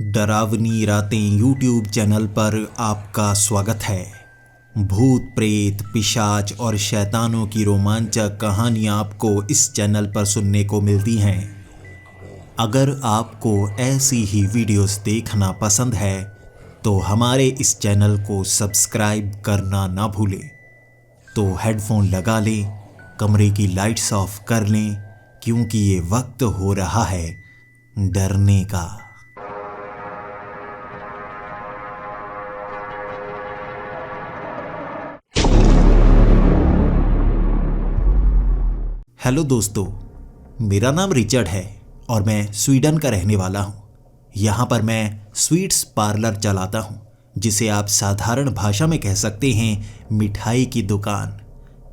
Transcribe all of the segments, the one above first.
डरावनी रातें YouTube channel पर आपका स्वागत है। भूत प्रेत पिशाच और शैतानों की रोमांचक कहानियाँ आपको इस चैनल पर सुनने को मिलती हैं। अगर आपको ऐसी ही वीडियोस देखना पसंद है तो हमारे इस चैनल को सब्सक्राइब करना ना भूलें। तो हेडफोन लगा लें, कमरे की लाइट्स ऑफ कर लें, क्योंकि ये वक्त हो रहा है डरने का। हेलो दोस्तों, मेरा नाम रिचर्ड है और मैं स्वीडन का रहने वाला हूँ। यहाँ पर मैं स्वीट्स पार्लर चलाता हूँ, जिसे आप साधारण भाषा में कह सकते हैं मिठाई की दुकान।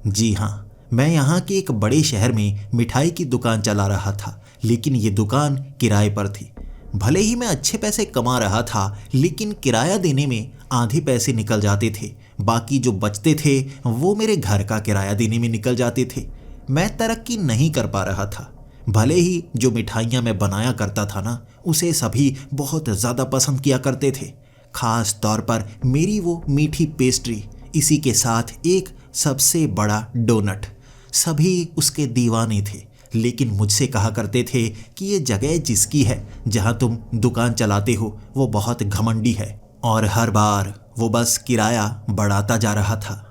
जी हाँ, मैं यहाँ के एक बड़े शहर में मिठाई की दुकान चला रहा था, लेकिन ये दुकान किराए पर थी। भले ही मैं अच्छे पैसे कमा रहा था, लेकिन किराया देने में आधे पैसे निकल जाते थे। बाकी जो बचते थे वो मेरे घर का किराया देने में निकल जाते थे। मैं तरक्की नहीं कर पा रहा था। भले ही जो मिठाइयाँ मैं बनाया करता था ना, उसे सभी बहुत ज़्यादा पसंद किया करते थे। खास तौर पर मेरी वो मीठी पेस्ट्री, इसी के साथ एक सबसे बड़ा डोनट। सभी उसके दीवाने थे, लेकिन मुझसे कहा करते थे कि ये जगह जिसकी है, जहाँ तुम दुकान चलाते हो, वो बहुत घमंडी है। और हर बार वो बस किराया बढ़ाता जा रहा था।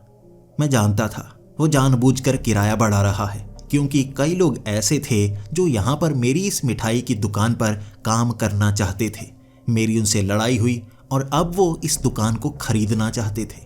मैं जानता था वो जानबूझकर किराया बढ़ा रहा है, क्योंकि कई लोग ऐसे थे जो यहाँ पर मेरी इस मिठाई की दुकान पर काम करना चाहते थे। मेरी उनसे लड़ाई हुई और अब वो इस दुकान को खरीदना चाहते थे।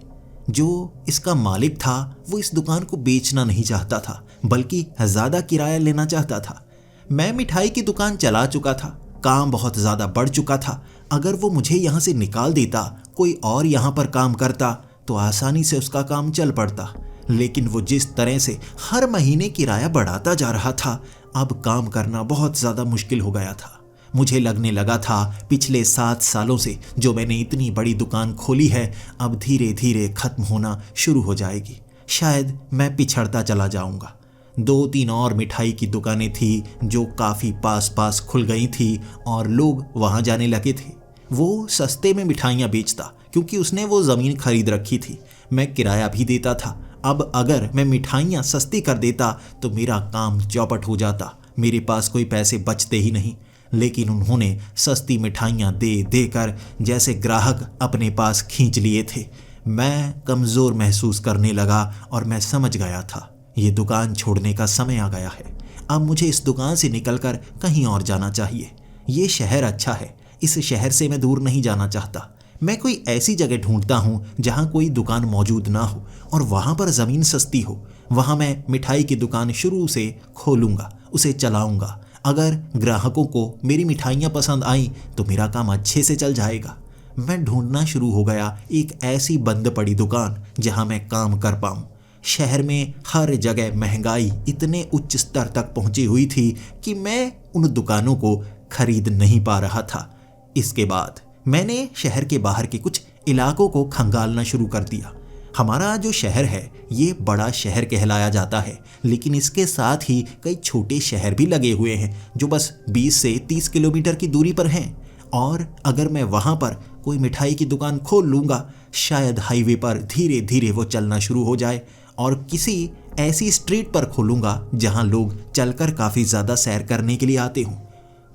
जो इसका मालिक था वो इस दुकान को बेचना नहीं चाहता था, बल्कि ज़्यादा किराया लेना चाहता था। मैं मिठाई की दुकान चला चुका था, काम बहुत ज़्यादा बढ़ चुका था। अगर वो मुझे यहाँ से निकाल देता, कोई और यहाँ पर काम करता, तो आसानी से उसका काम चल पड़ता। लेकिन वो जिस तरह से हर महीने किराया बढ़ाता जा रहा था, अब काम करना बहुत ज़्यादा मुश्किल हो गया था। मुझे लगने लगा था पिछले 7 सालों से जो मैंने इतनी बड़ी दुकान खोली है, अब धीरे धीरे ख़त्म होना शुरू हो जाएगी। शायद मैं पिछड़ता चला जाऊंगा। 2-3 और मिठाई की दुकानें थी जो काफ़ी पास पास खुल गई थी और लोग वहाँ जाने लगे थे। वो सस्ते में मिठाइयाँ बेचता, क्योंकि उसने वो ज़मीन खरीद रखी थी। मैं किराया भी देता था। अब अगर मैं मिठाइयाँ सस्ती कर देता तो मेरा काम चौपट हो जाता, मेरे पास कोई पैसे बचते ही नहीं। लेकिन उन्होंने सस्ती मिठाइयाँ दे देकर जैसे ग्राहक अपने पास खींच लिए थे। मैं कमज़ोर महसूस करने लगा और मैं समझ गया था ये दुकान छोड़ने का समय आ गया है। अब मुझे इस दुकान से निकलकर कहीं और जाना चाहिए। ये शहर अच्छा है, इस शहर से मैं दूर नहीं जाना चाहता। मैं कोई ऐसी जगह ढूंढता हूँ जहाँ कोई दुकान मौजूद ना हो और वहाँ पर ज़मीन सस्ती हो। वहाँ मैं मिठाई की दुकान शुरू से खोलूँगा, उसे चलाऊँगा। अगर ग्राहकों को मेरी मिठाइयाँ पसंद आईं तो मेरा काम अच्छे से चल जाएगा। मैं ढूंढना शुरू हो गया एक ऐसी बंद पड़ी दुकान जहाँ मैं काम कर पाऊँ। शहर में हर जगह महंगाई इतने उच्च स्तर तक पहुँची हुई थी कि मैं उन दुकानों को खरीद नहीं पा रहा था। इसके बाद मैंने शहर के बाहर के कुछ इलाकों को खंगालना शुरू कर दिया। हमारा जो शहर है ये बड़ा शहर कहलाया जाता है, लेकिन इसके साथ ही कई छोटे शहर भी लगे हुए हैं जो बस 20 से 30 किलोमीटर की दूरी पर हैं। और अगर मैं वहाँ पर कोई मिठाई की दुकान खोल लूँगा, शायद हाईवे पर धीरे धीरे वो चलना शुरू हो जाए और किसी ऐसी स्ट्रीट पर खोलूँगा जहाँ लोग चलकर काफ़ी ज़्यादा सैर करने के लिए आते हों।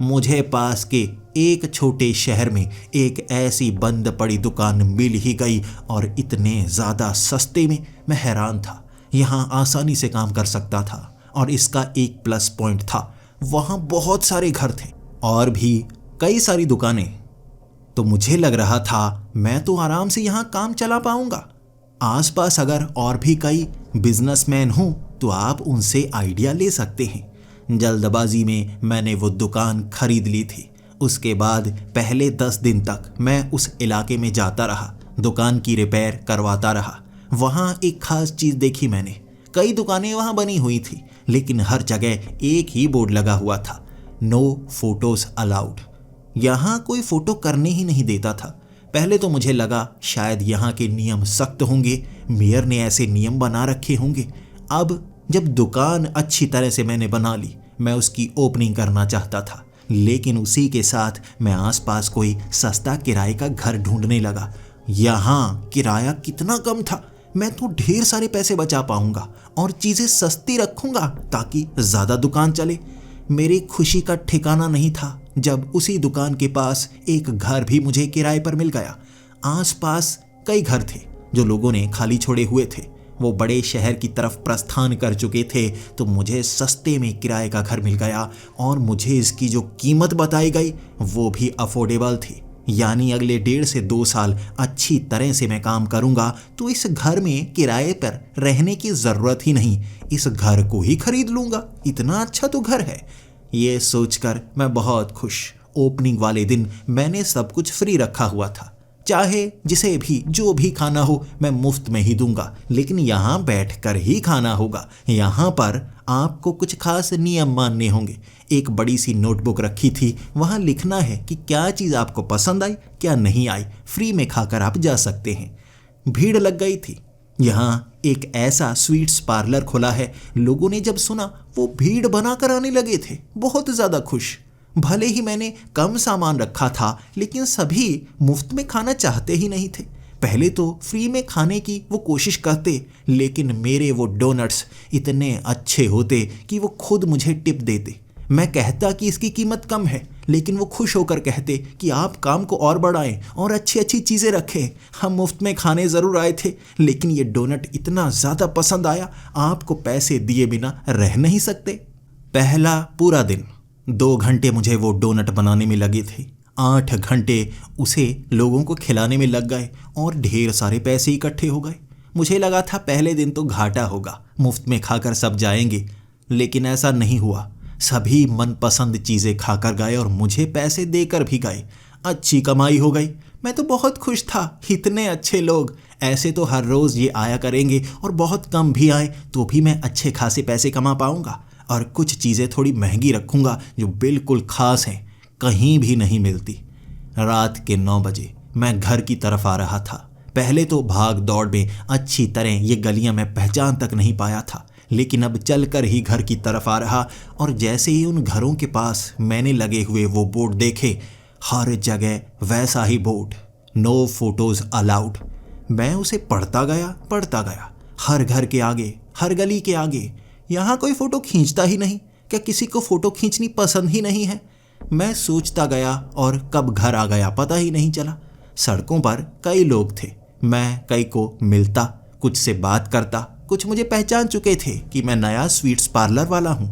मुझे पास के एक छोटे शहर में एक ऐसी बंद पड़ी दुकान मिल ही गई और इतने ज़्यादा सस्ते में मैं हैरान था। यहाँ आसानी से काम कर सकता था और इसका एक प्लस पॉइंट था, वहाँ बहुत सारे घर थे और भी कई सारी दुकानें। तो मुझे लग रहा था मैं तो आराम से यहाँ काम चला पाऊँगा। आसपास अगर और भी कई बिजनेसमैन हों तो आप उनसे आइडिया ले सकते हैं। जल्दबाजी में मैंने वो दुकान खरीद ली थी। उसके बाद पहले 10 दिन तक मैं उस इलाके में जाता रहा, दुकान की रिपेयर करवाता रहा। वहाँ एक खास चीज़ देखी मैंने। कई दुकानें वहाँ बनी हुई थी, लेकिन हर जगह एक ही बोर्ड लगा हुआ था, नो फोटोज़ अलाउड। यहाँ कोई फ़ोटो करने ही नहीं देता था। पहले तो मुझे लगा शायद यहाँ के नियम सख्त होंगे, मेयर ने ऐसे नियम बना रखे होंगे। अब जब दुकान अच्छी तरह से मैंने बना ली, मैं उसकी ओपनिंग करना चाहता था, लेकिन उसी के साथ मैं आसपास कोई सस्ता किराए का घर ढूंढने लगा। यहाँ किराया कितना कम था, मैं तो ढेर सारे पैसे बचा पाऊंगा और चीजें सस्ती रखूंगा ताकि ज्यादा दुकान चले। मेरी खुशी का ठिकाना नहीं था जब उसी दुकान के पास एक घर भी मुझे किराए पर मिल गया। आसपास कई घर थे जो लोगों ने खाली छोड़े हुए थे। वो बड़े शहर की तरफ प्रस्थान कर चुके थे, तो मुझे सस्ते में किराए का घर मिल गया और मुझे इसकी जो कीमत बताई गई वो भी अफोर्डेबल थी। यानी अगले 1.5 से 2 साल अच्छी तरह से मैं काम करूंगा तो इस घर में किराए पर रहने की ज़रूरत ही नहीं, इस घर को ही खरीद लूंगा। इतना अच्छा तो घर है। ये सोचकर मैं बहुत खुश। ओपनिंग वाले दिन मैंने सब कुछ फ्री रखा हुआ था, चाहे जिसे भी जो भी खाना हो मैं मुफ्त में ही दूंगा, लेकिन यहाँ बैठकर ही खाना होगा। यहाँ पर आपको कुछ खास नियम मानने होंगे। एक बड़ी सी नोटबुक रखी थी, वहाँ लिखना है कि क्या चीज़ आपको पसंद आई, क्या नहीं आई। फ्री में खाकर आप जा सकते हैं। भीड़ लग गई थी। यहाँ एक ऐसा स्वीट्स पार्लर खुला है। लोगों ने जब सुना वो भीड़ बनाकर आने लगे थे, बहुत ज़्यादा खुश। भले ही मैंने कम सामान रखा था, लेकिन सभी मुफ्त में खाना चाहते ही नहीं थे। पहले तो फ्री में खाने की वो कोशिश करते, लेकिन मेरे वो डोनट्स इतने अच्छे होते कि वो खुद मुझे टिप देते। मैं कहता कि इसकी कीमत कम है, लेकिन वो खुश होकर कहते कि आप काम को और बढ़ाएं और अच्छी अच्छी चीज़ें रखें। हम मुफ्त में खाने ज़रूर आए थे, लेकिन ये डोनट इतना ज़्यादा पसंद आया, आपको पैसे दिए बिना रह नहीं सकते। पहला पूरा दिन 2 घंटे मुझे वो डोनट बनाने में लगे थे। 8 घंटे उसे लोगों को खिलाने में लग गए और ढेर सारे पैसे इकट्ठे हो गए। मुझे लगा था पहले दिन तो घाटा होगा, मुफ्त में खाकर सब जाएंगे, लेकिन ऐसा नहीं हुआ। सभी मनपसंद चीज़ें खाकर गए और मुझे पैसे देकर भी गए। अच्छी कमाई हो गई। मैं तो बहुत खुश था। इतने अच्छे लोग, ऐसे तो हर रोज़ ये आया करेंगे और बहुत कम भी आए तो भी मैं अच्छे खासे पैसे कमा पाऊंगा। और कुछ चीज़ें थोड़ी महंगी रखूंगा जो बिल्कुल ख़ास हैं, कहीं भी नहीं मिलती। रात के 9 बजे मैं घर की तरफ आ रहा था। पहले तो भाग दौड़ में अच्छी तरह ये गलियां मैं पहचान तक नहीं पाया था, लेकिन अब चलकर ही घर की तरफ आ रहा और जैसे ही उन घरों के पास मैंने लगे हुए वो बोर्ड देखे, हर जगह वैसा ही बोर्ड, नो फोटोज़ अलाउड। मैं उसे पढ़ता गया। हर घर के आगे, हर गली के आगे। यहाँ कोई फ़ोटो खींचता ही नहीं, क्या किसी को फ़ोटो खींचनी पसंद ही नहीं है? मैं सोचता गया और कब घर आ गया पता ही नहीं चला। सड़कों पर कई लोग थे। मैं कई को मिलता, कुछ से बात करता, कुछ मुझे पहचान चुके थे कि मैं नया स्वीट्स पार्लर वाला हूँ।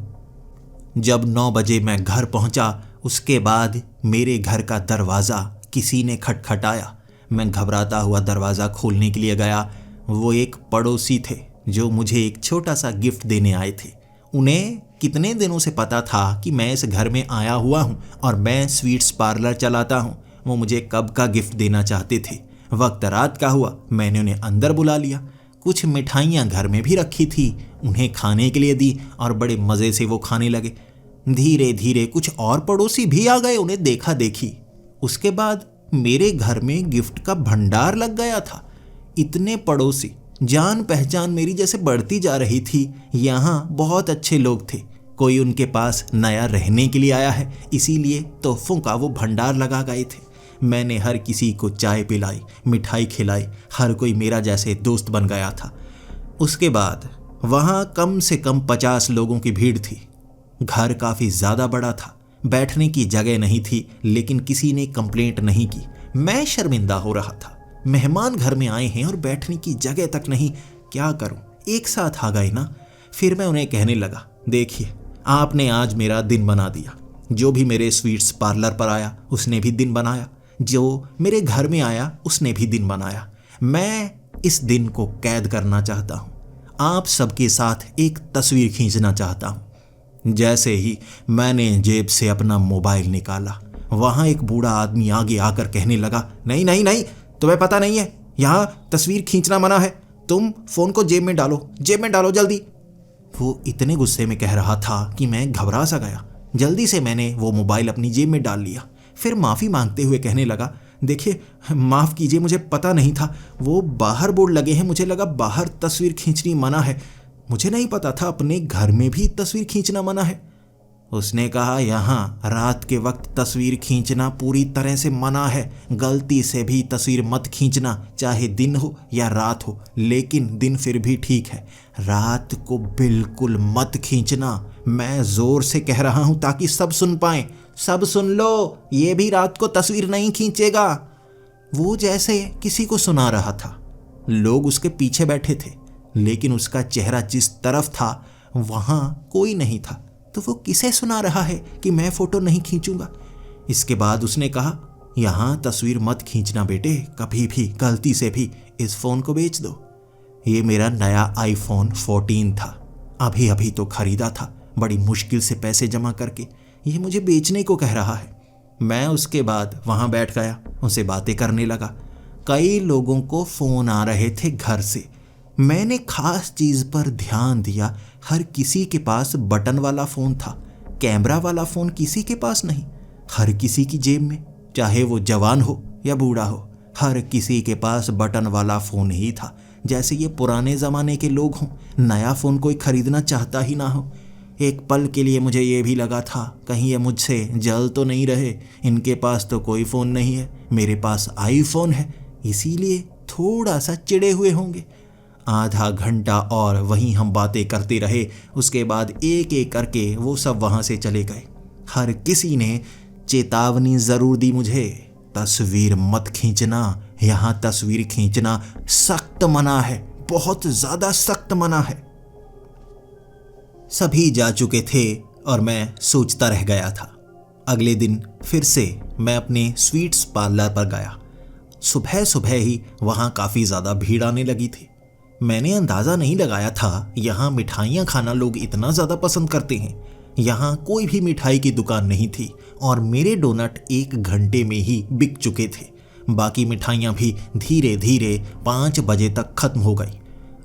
जब 9 बजे मैं घर पहुँचा, उसके बाद मेरे घर का दरवाज़ा किसी ने खटखटाया। मैं घबराता हुआ दरवाज़ा खोलने के लिए गया। वो एक पड़ोसी थे जो मुझे एक छोटा सा गिफ्ट देने आए थे। उन्हें कितने दिनों से पता था कि मैं इस घर में आया हुआ हूँ और मैं स्वीट्स पार्लर चलाता हूँ। वो मुझे कब का गिफ्ट देना चाहते थे। वक्त रात का हुआ, मैंने उन्हें अंदर बुला लिया। कुछ मिठाइयाँ घर में भी रखी थी, उन्हें खाने के लिए दी और बड़े मज़े से वो खाने लगे। धीरे धीरे कुछ और पड़ोसी भी आ गए, उन्हें देखा देखी। उसके बाद मेरे घर में गिफ्ट का भंडार लग गया था। इतने पड़ोसी, जान पहचान मेरी जैसे बढ़ती जा रही थी। यहाँ बहुत अच्छे लोग थे। कोई उनके पास नया रहने के लिए आया है, इसीलिए तोहफों का वो भंडार लगा गए थे। मैंने हर किसी को चाय पिलाई, मिठाई खिलाई, हर कोई मेरा जैसे दोस्त बन गया था। उसके बाद वहाँ कम से कम 50 लोगों की भीड़ थी। घर काफ़ी ज़्यादा बड़ा था, बैठने की जगह नहीं थी, लेकिन किसी ने कंप्लेंट नहीं की। मैं शर्मिंदा हो रहा था। मेहमान घर में आए हैं और बैठने की जगह तक नहीं, क्या करूं? एक साथ आ गए ना। फिर मैं उन्हें कहने लगा, देखिए आपने आज मेरा दिन बना दिया। जो भी मेरे स्वीट्स पार्लर पर आया उसने भी दिन बनाया, जो मेरे घर में आया उसने भी दिन बनाया। मैं इस दिन को कैद करना चाहता हूँ। आप सबके साथ एक तस्वीर खींचना चाहता हूँ। जैसे ही मैंने जेब से अपना मोबाइल निकाला, वहाँ एक बूढ़ा आदमी आगे आकर कहने लगा, नहीं नहीं नहीं, तुम्हें पता नहीं है, यहाँ तस्वीर खींचना मना है। तुम फ़ोन को जेब में डालो जल्दी। वो इतने गुस्से में कह रहा था कि मैं घबरा सा गया। जल्दी से मैंने वो मोबाइल अपनी जेब में डाल लिया। फिर माफ़ी मांगते हुए कहने लगा, देखिए माफ़ कीजिए, मुझे पता नहीं था। वो बाहर बोर्ड लगे हैं, मुझे लगा बाहर तस्वीर खींचनी मना है। मुझे नहीं पता था अपने घर में भी तस्वीर खींचना मना है। उसने कहा, यहाँ रात के वक्त तस्वीर खींचना पूरी तरह से मना है। गलती से भी तस्वीर मत खींचना, चाहे दिन हो या रात हो, लेकिन दिन फिर भी ठीक है, रात को बिल्कुल मत खींचना। मैं जोर से कह रहा हूँ ताकि सब सुन पाएं। सब सुन लो, ये भी रात को तस्वीर नहीं खींचेगा। वो जैसे किसी को सुना रहा था। लोग उसके पीछे बैठे थे, लेकिन उसका चेहरा जिस तरफ था वहां कोई नहीं था। तो वो किसे सुना रहा है कि मैं फोटो नहीं खींचूंगा? इसके बाद उसने कहा, यहाँ तस्वीर मत खींचना बेटे, कभी भी गलती से भी इस फोन को बेच दो। ये मेरा नया iPhone 14 था, अभी अभी तो खरीदा था, बड़ी मुश्किल से पैसे जमा करके। ये मुझे बेचने को कह रहा है। मैं उसके बाद वहां बैठ गया, उनसे बातें करने लगा। कई लोगों को फोन आ रहे थे घर से। मैंने खास चीज पर ध्यान दिया, हर किसी के पास बटन वाला फोन था, कैमरा वाला फोन किसी के पास नहीं। हर किसी की जेब में, चाहे वो जवान हो या बूढ़ा हो, हर किसी के पास बटन वाला फोन ही था, जैसे ये पुराने जमाने के लोग हों, नया फोन कोई खरीदना चाहता ही ना हो। एक पल के लिए मुझे ये भी लगा था, कहीं ये मुझसे जल तो नहीं रहे, इनके पास तो कोई फ़ोन नहीं है, मेरे पास iPhone है, इसीलिए थोड़ा सा चिढ़े हुए होंगे। आधा घंटा और वहीं हम बातें करते रहे। उसके बाद एक एक करके वो सब वहाँ से चले गए। हर किसी ने चेतावनी ज़रूर दी मुझे, तस्वीर मत खींचना, यहाँ तस्वीर खींचना सख्त मना है, बहुत ज़्यादा सख्त मना है। सभी जा चुके थे और मैं सोचता रह गया था। अगले दिन फिर से मैं अपने स्वीट्स पार्लर पर गया। सुबह सुबह ही वहाँ काफ़ी ज़्यादा भीड़ आने लगी थी। मैंने अंदाज़ा नहीं लगाया था यहाँ मिठाइयाँ खाना लोग इतना ज़्यादा पसंद करते हैं। यहाँ कोई भी मिठाई की दुकान नहीं थी और मेरे डोनट 1 घंटे में ही बिक चुके थे। बाकी मिठाइयाँ भी धीरे धीरे 5 बजे तक ख़त्म हो गई।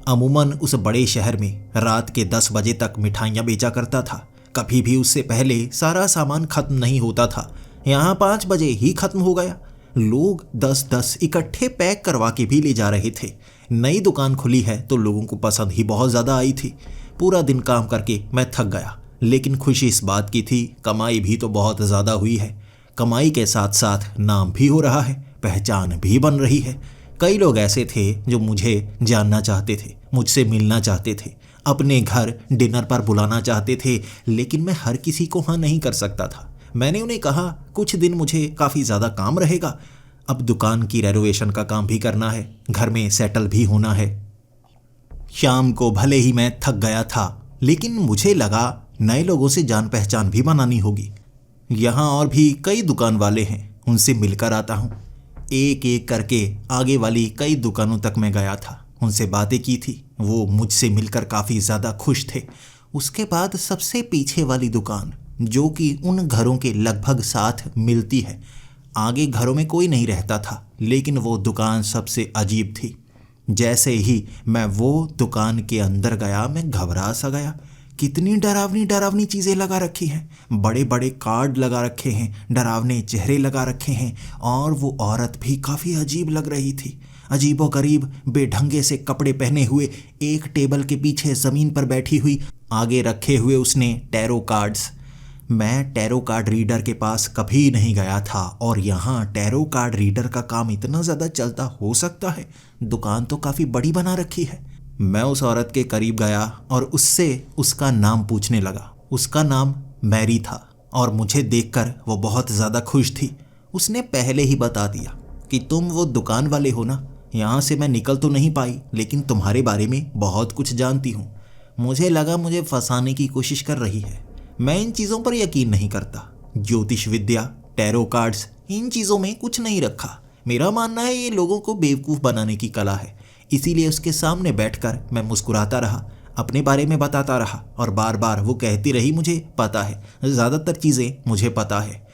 अमूमन उस बड़े शहर में रात के 10 बजे तक मिठाइयाँ बेचा करता था। कभी भी उससे पहले सारा सामान खत्म नहीं होता था। यहाँ 5 बजे ही खत्म हो गया। लोग 10-10 इकट्ठे पैक करवा के भी ले जा रहे थे। नई दुकान खुली है तो लोगों को पसंद ही बहुत ज़्यादा आई थी। पूरा दिन काम करके मैं थक गया, लेकिन खुशी इस बात की थी कमाई भी तो बहुत ज़्यादा हुई है। कमाई के साथ साथ नाम भी हो रहा है, पहचान भी बन रही है। कई लोग ऐसे थे जो मुझे जानना चाहते थे, मुझसे मिलना चाहते थे, अपने घर डिनर पर बुलाना चाहते थे, लेकिन मैं हर किसी को हाँ नहीं कर सकता था। मैंने उन्हें कहा, कुछ दिन मुझे काफ़ी ज़्यादा काम रहेगा, अब दुकान की रेनोवेशन का काम भी करना है, घर में सेटल भी होना है। शाम को भले ही मैं थक गया था, लेकिन मुझे लगा नए लोगों से जान पहचान भी बनानी होगी। यहाँ और भी कई दुकान वाले हैं, उनसे मिलकर आता हूँ। एक एक करके आगे वाली कई दुकानों तक मैं गया था, उनसे बातें की थी। वो मुझसे मिलकर काफ़ी ज़्यादा खुश थे। उसके बाद सबसे पीछे वाली दुकान, जो कि उन घरों के लगभग साथ मिलती है। आगे घरों में कोई नहीं रहता था, लेकिन वो दुकान सबसे अजीब थी। जैसे ही मैं वो दुकान के अंदर गया, मैं घबरा सा गया। कितनी डरावनी डरावनी चीज़ें लगा रखी हैं, बड़े बड़े कार्ड लगा रखे हैं, डरावने चेहरे लगा रखे हैं, और वो औरत भी काफ़ी अजीब लग रही थी। अजीबोगरीब बेढंगे से कपड़े पहने हुए, एक टेबल के पीछे ज़मीन पर बैठी हुई, आगे रखे हुए उसने टैरो कार्ड्स। मैं टैरो कार्ड रीडर के पास कभी नहीं गया था, और यहाँ टैरो कार्ड रीडर का काम इतना ज़्यादा चलता हो सकता है। दुकान तो काफ़ी बड़ी बना रखी है। मैं उस औरत के करीब गया और उससे उसका नाम पूछने लगा। उसका नाम मैरी था और मुझे देखकर वो बहुत ज़्यादा खुश थी। उसने पहले ही बता दिया कि तुम वो दुकान वाले हो ना, यहाँ से मैं निकल तो नहीं पाई, लेकिन तुम्हारे बारे में बहुत कुछ जानती हूँ। मुझे लगा मुझे फंसाने की कोशिश कर रही है। मैं इन चीज़ों पर यकीन नहीं करता। ज्योतिष विद्या, टैरो कार्ड्स, इन चीज़ों में कुछ नहीं रखा। मेरा मानना है ये लोगों को बेवकूफ़ बनाने की कला है। इसीलिए उसके सामने बैठकर मैं मुस्कुराता रहा, अपने बारे में बताता रहा, और बार बार वो कहती रही, मुझे पता है, ज़्यादातर चीज़ें मुझे पता है।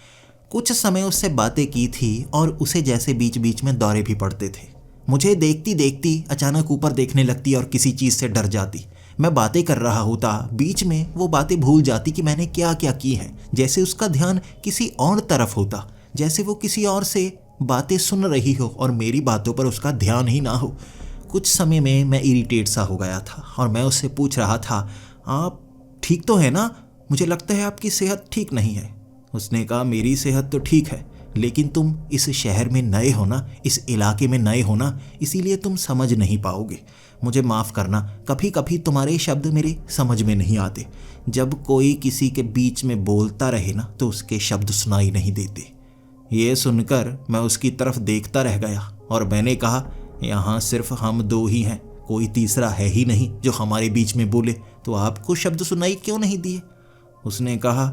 कुछ समय उससे बातें की थी और उसे जैसे बीच बीच में दौरे भी पड़ते थे। मुझे देखती देखती अचानक ऊपर देखने लगती और किसी चीज़ से डर जाती। मैं बातें कर रहा होता, बीच में वो बातें भूल जाती कि मैंने क्या क्या की है, जैसे उसका ध्यान किसी और तरफ होता, जैसे वो किसी और से बातें सुन रही हो और मेरी बातों पर उसका ध्यान ही ना हो। कुछ समय में मैं इरिटेट सा हो गया था और मैं उससे पूछ रहा था, आप ठीक तो है ना? मुझे लगता है आपकी सेहत ठीक नहीं है। उसने कहा, मेरी सेहत तो ठीक है, लेकिन तुम इस शहर में नए हो ना, इस इलाके में नए हो ना, इसीलिए तुम समझ नहीं पाओगे। मुझे माफ़ करना, कभी कभी तुम्हारे शब्द मेरे समझ में नहीं आते। जब कोई किसी के बीच में बोलता रहे ना तो उसके शब्द सुनाई नहीं देते। ये सुनकर मैं उसकी तरफ देखता रह गया और मैंने कहा, यहाँ सिर्फ हम दो ही हैं, कोई तीसरा है ही नहीं जो हमारे बीच में बोले, तो आपको शब्द सुनाई क्यों नहीं दिए? उसने कहा,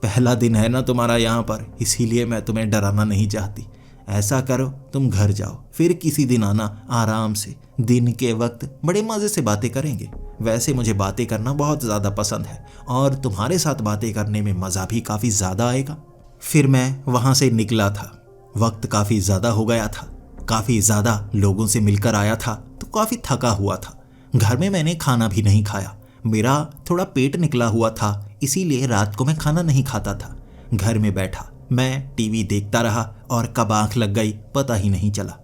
पहला दिन है ना तुम्हारा यहाँ पर, इसीलिए मैं तुम्हें डराना नहीं चाहती। ऐसा करो, तुम घर जाओ, फिर किसी दिन आना आराम से, दिन के वक्त बड़े मज़े से बातें करेंगे। वैसे मुझे बातें करना बहुत ज़्यादा पसंद है और तुम्हारे साथ बातें करने में मज़ा भी काफ़ी ज़्यादा आएगा। फिर मैं वहाँ से निकला था। वक्त काफ़ी ज़्यादा हो गया था, काफ़ी ज़्यादा लोगों से मिलकर आया था तो काफ़ी थका हुआ था। घर में मैंने खाना भी नहीं खाया, मेरा थोड़ा पेट निकला हुआ था, इसीलिए रात को मैं खाना नहीं खाता था। घर में बैठा मैं टीवी देखता रहा और कब आँख लग गई पता ही नहीं चला।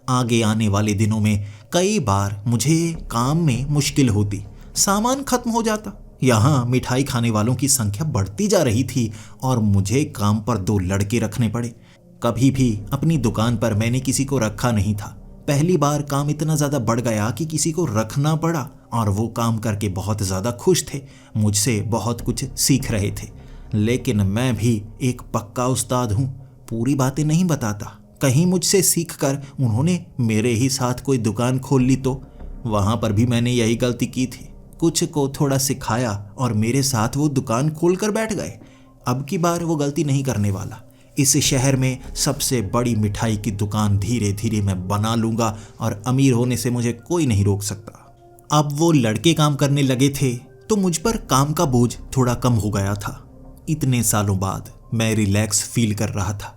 आगे आने वाले दिनों में कई बार मुझे काम में मुश्किल होती, सामान खत्म हो जाता। यहाँ मिठाई खाने वालों की संख्या बढ़ती जा रही थी और मुझे काम पर 2 लड़के रखने पड़े। कभी भी अपनी दुकान पर मैंने किसी को रखा नहीं था। पहली बार काम इतना ज़्यादा बढ़ गया कि किसी को रखना पड़ा और वो काम करके बहुत ज़्यादा खुश थे, मुझसे बहुत कुछ सीख रहे थे। लेकिन मैं भी एक पक्का उस्ताद हूँ, पूरी बातें नहीं बताता। कहीं मुझसे सीखकर उन्होंने मेरे ही साथ कोई दुकान खोल ली तो वहाँ पर भी मैंने यही गलती की थी। कुछ को थोड़ा सिखाया और मेरे साथ वो दुकान खोल कर बैठ गए। अब की बार वो गलती नहीं करने वाला। इस शहर में सबसे बड़ी मिठाई की दुकान धीरे धीरे मैं बना लूँगा और अमीर होने से मुझे कोई नहीं रोक सकता। अब वो लड़के काम करने लगे थे तो मुझ पर काम का बोझ थोड़ा कम हो गया था। इतने सालों बाद मैं रिलैक्स फील कर रहा था।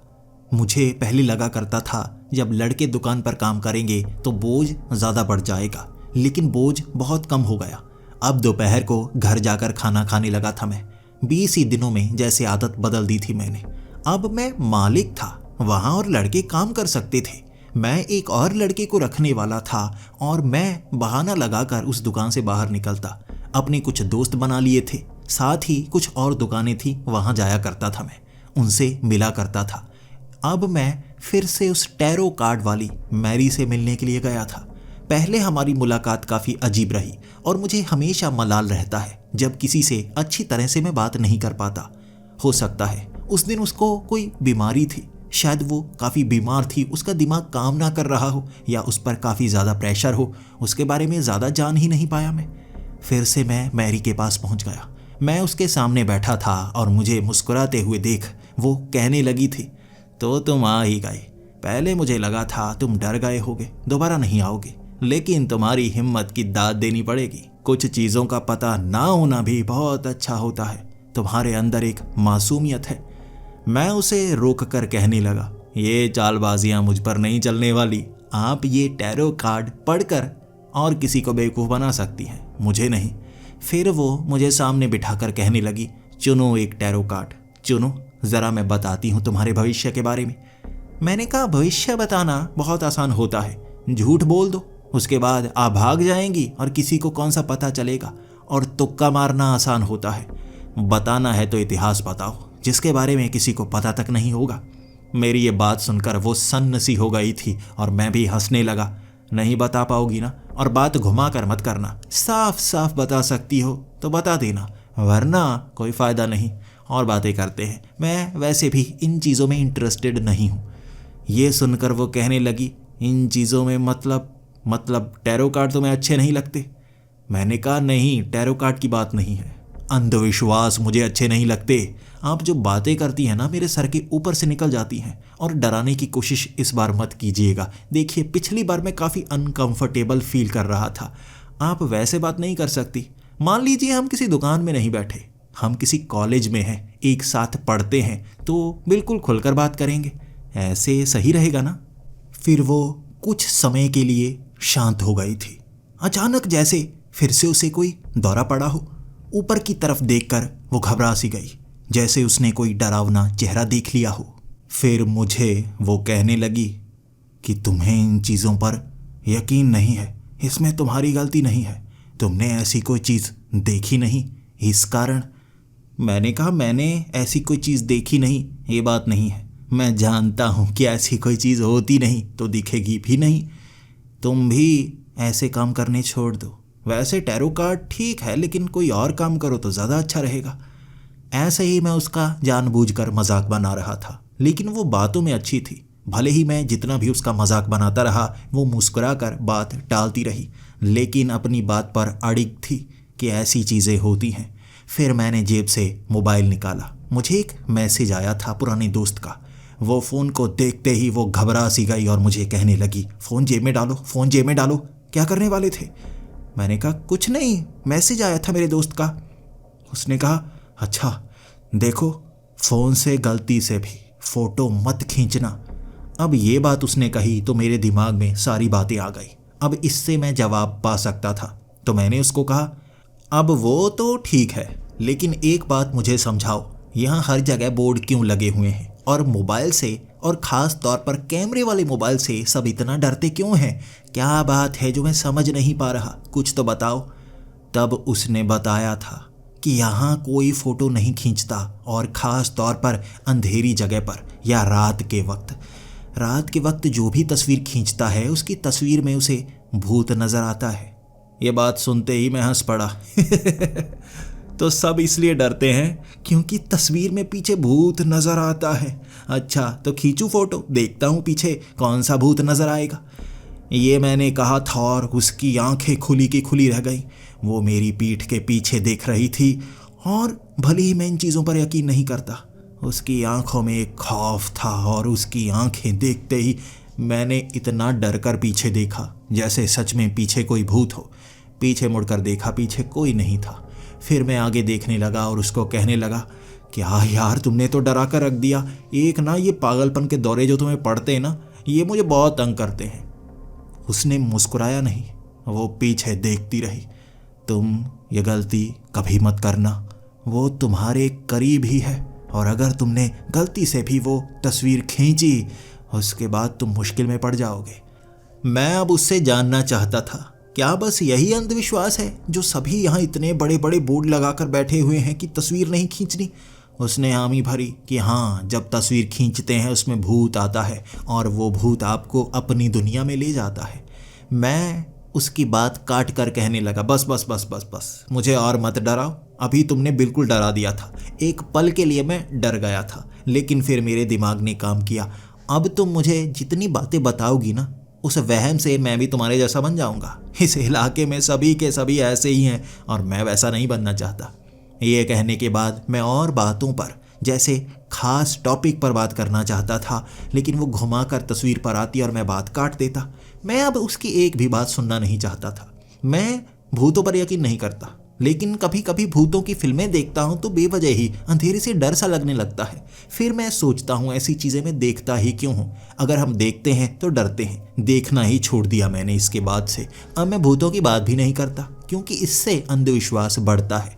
मुझे पहले लगा करता था जब लड़के दुकान पर काम करेंगे तो बोझ ज़्यादा बढ़ जाएगा, लेकिन बोझ बहुत कम हो गया। अब दोपहर को घर जाकर खाना खाने लगा था मैं। 20 ही दिनों में जैसे आदत बदल दी थी मैंने। अब मैं मालिक था वहाँ और लड़के काम कर सकते थे। मैं एक और लड़के को रखने वाला था और मैं बहाना लगाकर उस दुकान से बाहर निकलता। अपने कुछ दोस्त बना लिए थे, साथ ही कुछ और दुकानें थी, वहाँ जाया करता था मैं, उनसे मिला करता था। अब मैं फिर से उस टैरो कार्ड वाली मैरी से मिलने के लिए गया था। पहले हमारी मुलाकात काफ़ी अजीब रही और मुझे हमेशा मलाल रहता है जब किसी से अच्छी तरह से मैं बात नहीं कर पाता। हो सकता है उस दिन उसको कोई बीमारी थी, शायद वो काफ़ी बीमार थी, उसका दिमाग काम ना कर रहा हो या उस पर काफ़ी ज़्यादा प्रेशर हो, उसके बारे में ज़्यादा जान ही नहीं पाया मैं। फिर से मैं मैरी के पास पहुंच गया। मैं उसके सामने बैठा था और मुझे मुस्कुराते हुए देख वो कहने लगी थी, तो तुम आ ही गए। पहले मुझे लगा था तुम डर गए होगे, दोबारा नहीं आओगे, लेकिन तुम्हारी हिम्मत की दाद देनी पड़ेगी। कुछ चीज़ों का पता ना होना भी बहुत अच्छा होता है। तुम्हारे अंदर एक मासूमियत है। मैं उसे रोक कर कहने लगा, ये चालबाजियाँ मुझ पर नहीं चलने वाली। आप ये टैरो कार्ड पढ़कर और किसी को बेवकूफ़ बना सकती हैं, मुझे नहीं। फिर वो मुझे सामने बिठाकर कहने लगी, चुनो एक टैरो कार्ड, चुनो, ज़रा मैं बताती हूँ तुम्हारे भविष्य के बारे में। मैंने कहा, भविष्य बताना बहुत आसान होता है, झूठ बोल दो, उसके बाद आप भाग जाएंगी और किसी को कौन सा पता चलेगा। और तुक्का मारना आसान होता है, बताना है तो इतिहास बताओ जिसके बारे में किसी को पता तक नहीं होगा। मेरी ये बात सुनकर वो सन्न सी हो गई थी और मैं भी हंसने लगा। नहीं बता पाओगी ना, और बात घुमा कर मत करना, साफ साफ बता सकती हो तो बता देना, वरना कोई फ़ायदा नहीं और बातें करते हैं। मैं वैसे भी इन चीज़ों में इंटरेस्टेड नहीं हूँ। ये सुनकर वो कहने लगी, इन चीज़ों में मतलब टैरो कार्ड तुम्हें अच्छे नहीं लगते? मैंने कहा, नहीं, टैरो कार्ड की बात नहीं है, अंधविश्वास मुझे अच्छे नहीं लगते। आप जो बातें करती हैं ना, मेरे सर के ऊपर से निकल जाती हैं। और डराने की कोशिश इस बार मत कीजिएगा। देखिए, पिछली बार मैं काफ़ी अनकंफर्टेबल फील कर रहा था। आप वैसे बात नहीं कर सकती। मान लीजिए हम किसी दुकान में नहीं बैठे, हम किसी कॉलेज में हैं, एक साथ पढ़ते हैं, तो बिल्कुल खुलकर बात करेंगे। ऐसे सही रहेगा ना? फिर वो कुछ समय के लिए शांत हो गई थी। अचानक जैसे फिर से उसे कोई दौरा पड़ा हो। ऊपर की तरफ देखकर वो घबरा सी गई, जैसे उसने कोई डरावना चेहरा देख लिया हो। फिर मुझे वो कहने लगी कि तुम्हें इन चीज़ों पर यकीन नहीं है, इसमें तुम्हारी गलती नहीं है, तुमने ऐसी कोई चीज़ देखी नहीं, इस कारण मैंने कहा मैंने ऐसी कोई चीज़ देखी नहीं, ये बात नहीं है। मैं जानता हूँ कि ऐसी कोई चीज़ होती नहीं तो दिखेगी भी नहीं। तुम भी ऐसे काम करने छोड़ दो। वैसे टैरो कार्ड ठीक है, लेकिन कोई और काम करो तो ज़्यादा अच्छा रहेगा। ऐसे ही मैं उसका जानबूझकर मजाक बना रहा था, लेकिन वो बातों में अच्छी थी। भले ही मैं जितना भी उसका मजाक बनाता रहा, वो मुस्कुरा कर बात टालती रही, लेकिन अपनी बात पर अड़िग थी कि ऐसी चीज़ें होती हैं। फिर मैंने जेब से मोबाइल निकाला। मुझे एक मैसेज आया था पुराने दोस्त का। वो फ़ोन को देखते ही वो घबरा सी गई और मुझे कहने लगी, फ़ोन जेब में डालो, फ़ोन जेब में डालो। क्या करने वाले थे? मैंने कहा कुछ नहीं, मैसेज आया था मेरे दोस्त का। उसने कहा अच्छा, देखो फ़ोन से गलती से भी फ़ोटो मत खींचना। अब ये बात उसने कही तो मेरे दिमाग में सारी बातें आ गई। अब इससे मैं जवाब पा सकता था, तो मैंने उसको कहा अब वो तो ठीक है, लेकिन एक बात मुझे समझाओ, यहाँ हर जगह बोर्ड क्यों लगे हुए हैं, और मोबाइल से, और ख़ास तौर पर कैमरे वाले मोबाइल से सब इतना डरते क्यों हैं? क्या बात है जो मैं समझ नहीं पा रहा, कुछ तो बताओ। तब उसने बताया था कि यहाँ कोई फ़ोटो नहीं खींचता, और ख़ास तौर पर अंधेरी जगह पर या रात के वक्त जो भी तस्वीर खींचता है उसकी तस्वीर में उसे भूत नज़र आता है। ये बात सुनते ही मैं हंस पड़ा। तो सब इसलिए डरते हैं क्योंकि तस्वीर में पीछे भूत नज़र आता है। अच्छा तो खींचूं फ़ोटो, देखता हूँ पीछे कौन सा भूत नज़र आएगा। ये मैंने कहा था और उसकी आंखें खुली की खुली रह गई। वो मेरी पीठ के पीछे देख रही थी, और भले ही मैं इन चीज़ों पर यकीन नहीं करता, उसकी आंखों में एक खौफ था, और उसकी आंखें देखते ही मैंने इतना डर कर पीछे देखा जैसे सच में पीछे कोई भूत हो। पीछे मुड़कर देखा, पीछे कोई नहीं था। फिर मैं आगे देखने लगा और उसको कहने लगा, क्या यार तुमने तो डरा कर रख दिया। एक ना ये पागलपन के दौरे जो तुम्हें पड़ते हैं ना, ये मुझे बहुत तंग करते हैं। उसने मुस्कुराया नहीं, वो पीछे देखती रही। तुम ये गलती कभी मत करना, वो तुम्हारे करीब ही है, और अगर तुमने गलती से भी वो तस्वीर खींची, उसके बाद तुम मुश्किल में पड़ जाओगे। मैं अब उससे जानना चाहता था, क्या बस यही अंधविश्वास है जो सभी यहाँ इतने बड़े बड़े बोर्ड लगाकर बैठे हुए हैं कि तस्वीर नहीं खींचनी? उसने हामी भरी कि हाँ, जब तस्वीर खींचते हैं उसमें भूत आता है, और वो भूत आपको अपनी दुनिया में ले जाता है। मैं उसकी बात काट कर कहने लगा, बस बस बस बस बस, मुझे और मत डराओ। अभी तुमने बिल्कुल डरा दिया था। एक पल के लिए मैं डर गया था, लेकिन फिर मेरे दिमाग ने काम किया। अब तुम मुझे जितनी बातें बताओगी ना, उस वहम से मैं भी तुम्हारे जैसा बन जाऊंगा। इस इलाके में सभी के सभी ऐसे ही हैं, और मैं वैसा नहीं बनना चाहता। ये कहने के बाद मैं और बातों पर, जैसे खास टॉपिक पर बात करना चाहता था, लेकिन वो घुमाकर तस्वीर पर आती और मैं बात काट देता। मैं अब उसकी एक भी बात सुनना नहीं चाहता था। मैं भूतों पर यकीन नहीं करता, लेकिन कभी कभी भूतों की फिल्में देखता हूँ तो बेवजह ही अंधेरे से डर सा लगने लगता है। फिर मैं सोचता हूँ ऐसी चीज़ें मैं देखता ही क्यों हूँ? अगर हम देखते हैं तो डरते हैं। देखना ही छोड़ दिया मैंने इसके बाद से। अब मैं भूतों की बात भी नहीं करता, क्योंकि इससे अंधविश्वास बढ़ता है।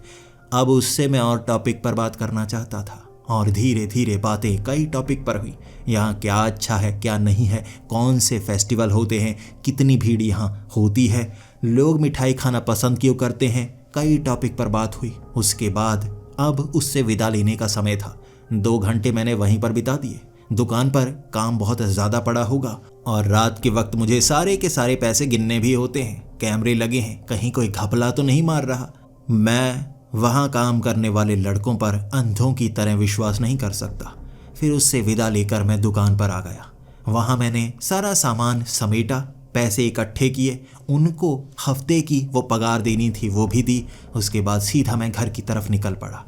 अब उससे मैं और टॉपिक पर बात करना चाहता था, और धीरे धीरे बातें कई टॉपिक पर हुई। यहाँ क्या अच्छा है, क्या नहीं है, कौन से फेस्टिवल होते हैं, कितनी भीड़ यहाँ होती है, लोग मिठाई खाना पसंद क्यों करते हैं, कई टॉपिक पर बात हुई। उसके बाद अब उससे विदा लेने का समय था। 2 घंटे मैंने वहीं पर बिता दिए। दुकान पर काम बहुत ज़्यादा पड़ा होगा, और रात के वक्त मुझे सारे के सारे पैसे गिनने भी होते हैं। कैमरे लगे हैं, कहीं कोई घपला तो नहीं मार रहा। मैं वहाँ काम करने वाले लड़कों पर अंधों की तरह विश्वास नहीं कर सकता। फिर उससे विदा लेकर मैं दुकान पर आ गया। वहाँ मैंने सारा सामान समेटा, पैसे इकट्ठे किए, उनको हफ्ते की वो पगार देनी थी वो भी दी। उसके बाद सीधा मैं घर की तरफ निकल पड़ा।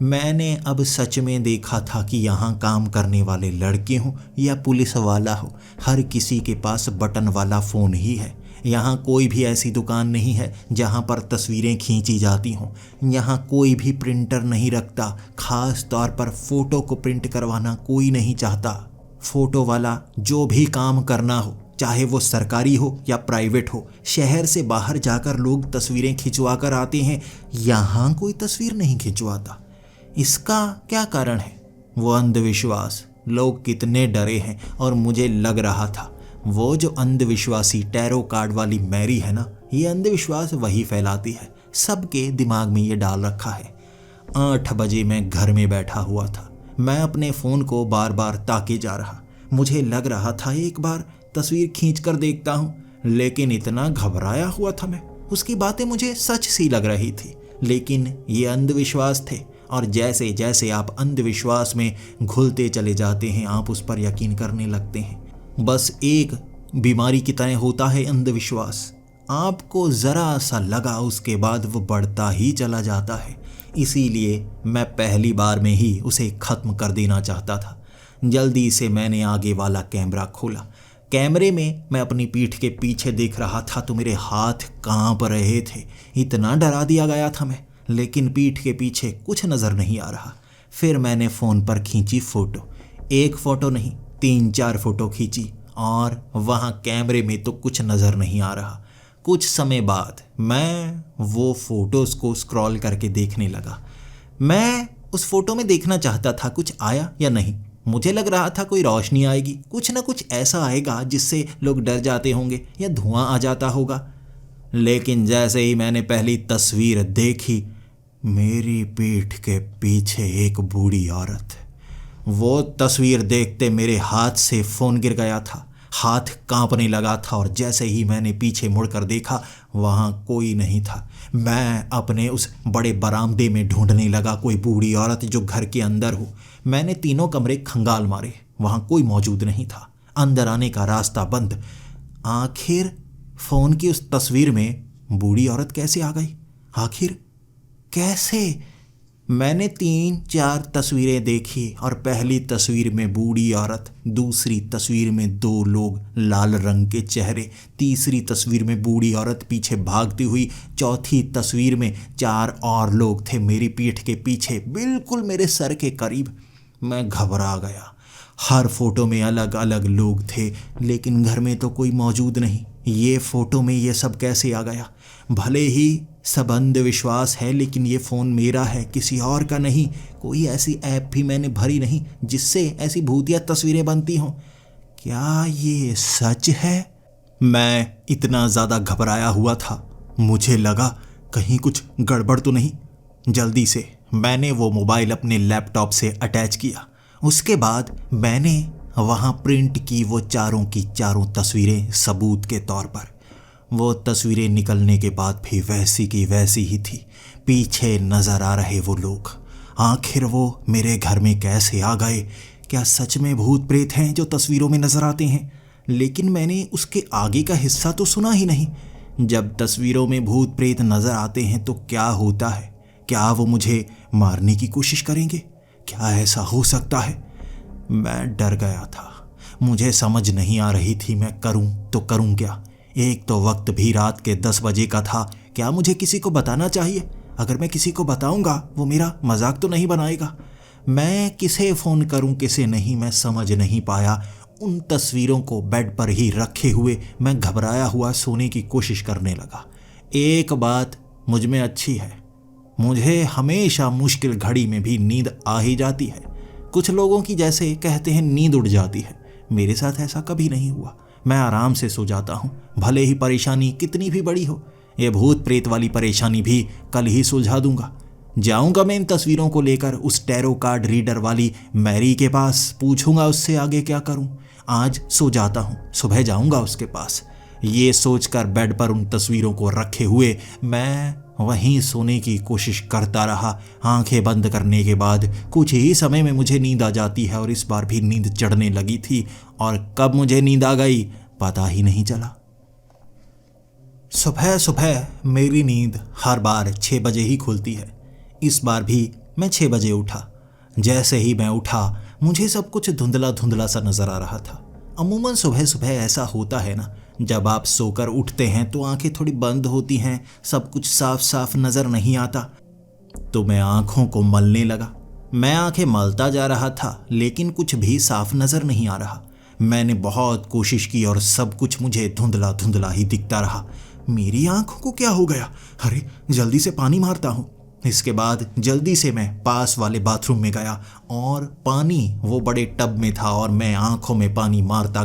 मैंने अब सच में देखा था कि यहाँ काम करने वाले लड़के हों या पुलिस वाला हो, हर किसी के पास बटन वाला फ़ोन ही है। यहाँ कोई भी ऐसी दुकान नहीं है जहाँ पर तस्वीरें खींची जाती हों। यहाँ कोई भी प्रिंटर नहीं रखता, ख़ास तौर पर फ़ोटो को प्रिंट करवाना कोई नहीं चाहता। फ़ोटो वाला जो भी काम करना हो, चाहे वो सरकारी हो या प्राइवेट हो, शहर से बाहर जाकर लोग तस्वीरें खिंचवा कर आते हैं। यहाँ कोई तस्वीर नहीं खिंचवाता। इसका क्या कारण है? वो अंधविश्वास। लोग कितने डरे हैं, और मुझे लग रहा था वो जो अंधविश्वासी टैरो कार्ड वाली मैरी है ना, ये अंधविश्वास वही फैलाती है, सबके दिमाग में ये डाल रखा है। 8 बजे मैं घर में बैठा हुआ था। मैं अपने फ़ोन को बार बार ताके जा रहा। मुझे लग रहा था एक बार तस्वीर खींच कर देखता हूँ, लेकिन इतना घबराया हुआ था मैं। उसकी बातें मुझे सच सी लग रही थी, लेकिन ये अंधविश्वास थे। और जैसे जैसे आप अंधविश्वास में घुलते चले जाते हैं, आप उस पर यकीन करने लगते हैं। बस एक बीमारी की तरह होता है अंधविश्वास। आपको ज़रा सा लगा, उसके बाद वो बढ़ता ही चला जाता है। इसीलिए मैं पहली बार में ही उसे ख़त्म कर देना चाहता था। जल्दी से मैंने आगे वाला कैमरा खोला। कैमरे में मैं अपनी पीठ के पीछे देख रहा था तो मेरे हाथ कांप रहे थे। इतना डरा दिया गया था मैं, लेकिन पीठ के पीछे कुछ नज़र नहीं आ रहा। फिर मैंने फ़ोन पर खींची फ़ोटो। एक फ़ोटो नहीं, 3-4 फ़ोटो खींची, और वहाँ कैमरे में तो कुछ नज़र नहीं आ रहा। कुछ समय बाद मैं वो फ़ोटोज़ को स्क्रॉल करके देखने लगा। मैं उस फ़ोटो में देखना चाहता था कुछ आया या नहीं। मुझे लग रहा था कोई रोशनी आएगी, कुछ ना कुछ ऐसा आएगा जिससे लोग डर जाते होंगे या धुआं आ जाता होगा। लेकिन जैसे ही मैंने पहली तस्वीर देखी, मेरी पीठ के पीछे एक बूढ़ी औरत। वो तस्वीर देखते मेरे हाथ से फ़ोन गिर गया था। हाथ कांपने लगा था, और जैसे ही मैंने पीछे मुड़कर देखा, वहाँ कोई नहीं था। मैं अपने उस बड़े बरामदे में ढूंढने लगा कोई बूढ़ी औरत जो घर के अंदर हो। मैंने तीनों कमरे खंगाल मारे, वहाँ कोई मौजूद नहीं था। अंदर आने का रास्ता बंद। आखिर फ़ोन की उस तस्वीर में बूढ़ी औरत कैसे आ गई? आखिर कैसे? मैंने 3-4 तस्वीरें देखी, और पहली तस्वीर में बूढ़ी औरत, दूसरी तस्वीर में 2 लोग लाल रंग के चेहरे, तीसरी तस्वीर में बूढ़ी औरत पीछे भागती हुई, चौथी तस्वीर में 4 और लोग थे मेरी पीठ के पीछे, बिल्कुल मेरे सर के करीब। मैं घबरा गया। हर फोटो में अलग अलग लोग थे, लेकिन घर में तो कोई मौजूद नहीं। ये फ़ोटो में ये सब कैसे आ गया? भले ही सब अंधविश्वास है, लेकिन ये फ़ोन मेरा है, किसी और का नहीं। कोई ऐसी ऐप भी मैंने भरी नहीं जिससे ऐसी भूतिया तस्वीरें बनती हों। क्या ये सच है? मैं इतना ज़्यादा घबराया हुआ था, मुझे लगा कहीं कुछ गड़बड़ तो नहीं। जल्दी से मैंने वो मोबाइल अपने लैपटॉप से अटैच किया। उसके बाद मैंने वहाँ प्रिंट की वो चारों की चारों तस्वीरें सबूत के तौर पर। वो तस्वीरें निकलने के बाद भी वैसी की वैसी ही थी। पीछे नज़र आ रहे वो लोग, आखिर वो मेरे घर में कैसे आ गए? क्या सच में भूत प्रेत हैं जो तस्वीरों में नज़र आते हैं? लेकिन मैंने उसके आगे का हिस्सा तो सुना ही नहीं। जब तस्वीरों में भूत प्रेत नज़र आते हैं तो क्या होता है? क्या वो मुझे मारने की कोशिश करेंगे? क्या ऐसा हो सकता है? मैं डर गया था। मुझे समझ नहीं आ रही थी मैं करूं तो करूं क्या। एक तो वक्त भी रात के 10 बजे का था। क्या मुझे किसी को बताना चाहिए? अगर मैं किसी को बताऊंगा वो मेरा मजाक तो नहीं बनाएगा। मैं किसे फ़ोन करूं किसे नहीं, मैं समझ नहीं पाया। उन तस्वीरों को बेड पर ही रखे हुए मैं घबराया हुआ सोने की कोशिश करने लगा। एक बात मुझ में अच्छी है, मुझे हमेशा मुश्किल घड़ी में भी नींद आ ही जाती है। कुछ लोगों की जैसे कहते हैं नींद उड़ जाती है, मेरे साथ ऐसा कभी नहीं हुआ। मैं आराम से सो जाता हूँ, भले ही परेशानी कितनी भी बड़ी हो। ये भूत प्रेत वाली परेशानी भी कल ही सुलझा दूंगा। जाऊंगा मैं इन तस्वीरों को लेकर उस टैरो कार्ड रीडर वाली मैरी के पास, पूछूंगा उससे आगे क्या करूं। आज सो जाता हूं, सुबह जाऊंगा उसके पास। ये सोचकर बेड पर उन तस्वीरों को रखे हुए मैं वहीं सोने की कोशिश करता रहा। आंखें बंद करने के बाद कुछ ही समय में मुझे नींद आ जाती है, और इस बार भी नींद चढ़ने लगी थी, और कब मुझे नींद आ गई पता ही नहीं चला। सुबह सुबह मेरी नींद हर बार 6 बजे ही खुलती है। इस बार भी मैं 6 बजे उठा। जैसे ही मैं उठा, मुझे सब कुछ धुंधला धुंधला सा नजर आ रहा था। अमूमन सुबह सुबह ऐसा होता है ना, जब आप सोकर उठते हैं तो आंखें थोड़ी बंद होती हैं, सब कुछ साफ साफ नजर नहीं आता। तो मैं आंखों को मलने लगा। मैं आंखें मलता जा रहा था, लेकिन कुछ भी साफ नजर नहीं आ रहा। मैंने बहुत कोशिश की और सब कुछ मुझे धुंधला धुंधला ही दिखता रहा। मेरी आंखों को क्या हो गया? अरे जल्दी से पानी मारता हूँ। इसके बाद जल्दी से मैं पास वाले बाथरूम में गया, और पानी वो बड़े टब में था, और मैं आंखों में पानी मारता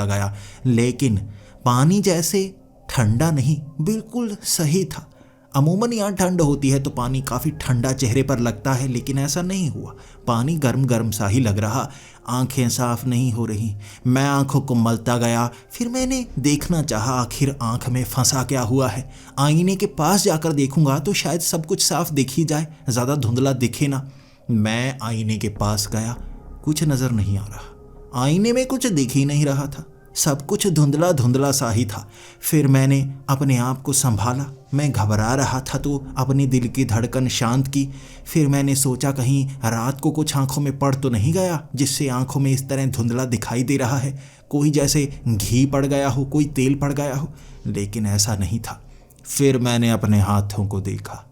गया, लेकिन पानी जैसे ठंडा नहीं, बिल्कुल सही था। अमूमन यहाँ ठंड होती है तो पानी काफ़ी ठंडा चेहरे पर लगता है, लेकिन ऐसा नहीं हुआ। पानी गर्म गर्म सा ही लग रहा। आंखें साफ नहीं हो रही। मैं आंखों को मलता गया। फिर मैंने देखना चाहा आखिर आंख में फंसा क्या हुआ है। आईने के पास जाकर देखूंगा तो शायद सब कुछ साफ दिख ही जाए, ज़्यादा धुंधला दिखे ना। मैं आईने के पास गया, कुछ नज़र नहीं आ रहा। आईने में कुछ दिख ही नहीं रहा था, सब कुछ धुंधला धुंधला सा ही था। फिर मैंने अपने आप को संभाला। मैं घबरा रहा था तो अपनी दिल की धड़कन शांत की। फिर मैंने सोचा कहीं रात को कुछ आंखों में पड़ तो नहीं गया जिससे आंखों में इस तरह धुंधला दिखाई दे रहा है। कोई जैसे घी पड़ गया हो, कोई तेल पड़ गया हो, लेकिन ऐसा नहीं था। फिर मैंने अपने हाथों को देखा,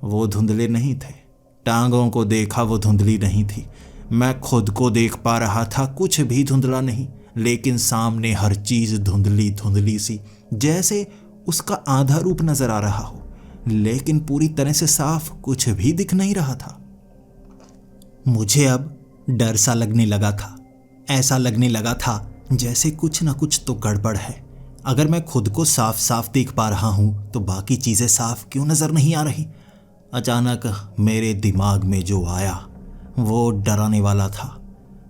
वो धुंधले नहीं थे। टांगों को देखा, वो धुंधली नहीं थी। मैं खुद को देख पा रहा था, कुछ भी धुंधला नहीं, लेकिन सामने हर चीज धुंधली धुंधली सी, जैसे उसका आधा रूप नजर आ रहा हो, लेकिन पूरी तरह से साफ कुछ भी दिख नहीं रहा था। मुझे अब डर सा लगने लगा था। ऐसा लगने लगा था जैसे कुछ ना कुछ तो गड़बड़ है। अगर मैं खुद को साफ साफ देख पा रहा हूं तो बाकी चीजें साफ क्यों नजर नहीं आ रही। अचानक मेरे दिमाग में जो आया वो डराने वाला था।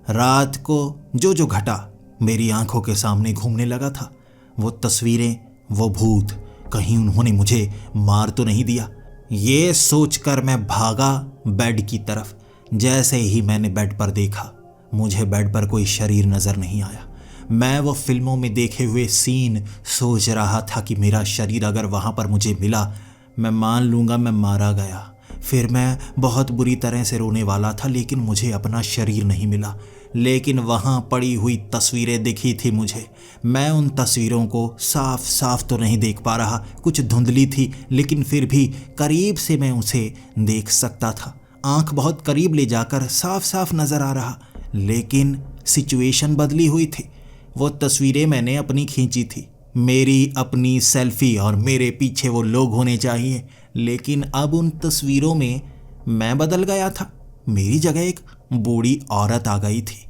रात को जो घटा मेरी आंखों के सामने घूमने लगा था। वो तस्वीरें, वो भूत, कहीं उन्होंने मुझे मार तो नहीं दिया। ये सोचकर मैं भागा बेड की तरफ। जैसे ही मैंने बेड पर देखा, मुझे बेड पर कोई शरीर नजर नहीं आया। मैं वो फिल्मों में देखे हुए सीन सोच रहा था कि मेरा शरीर अगर वहाँ पर मुझे मिला, मैं मान लूँगा मैं मारा गया। फिर मैं बहुत बुरी तरह से रोने वाला था, लेकिन मुझे अपना शरीर नहीं मिला। लेकिन वहाँ पड़ी हुई तस्वीरें दिखी थी मुझे। मैं उन तस्वीरों को साफ साफ तो नहीं देख पा रहा, कुछ धुंधली थी, लेकिन फिर भी करीब से मैं उसे देख सकता था। आंख बहुत करीब ले जाकर साफ साफ नज़र आ रहा, लेकिन सिचुएशन बदली हुई थी। वो तस्वीरें मैंने अपनी खींची थी, मेरी अपनी सेल्फी, और मेरे पीछे वो लोग होने चाहिए, लेकिन अब उन तस्वीरों में मैं बदल गया था। मेरी जगह एक बूढ़ी औरत आ गई थी,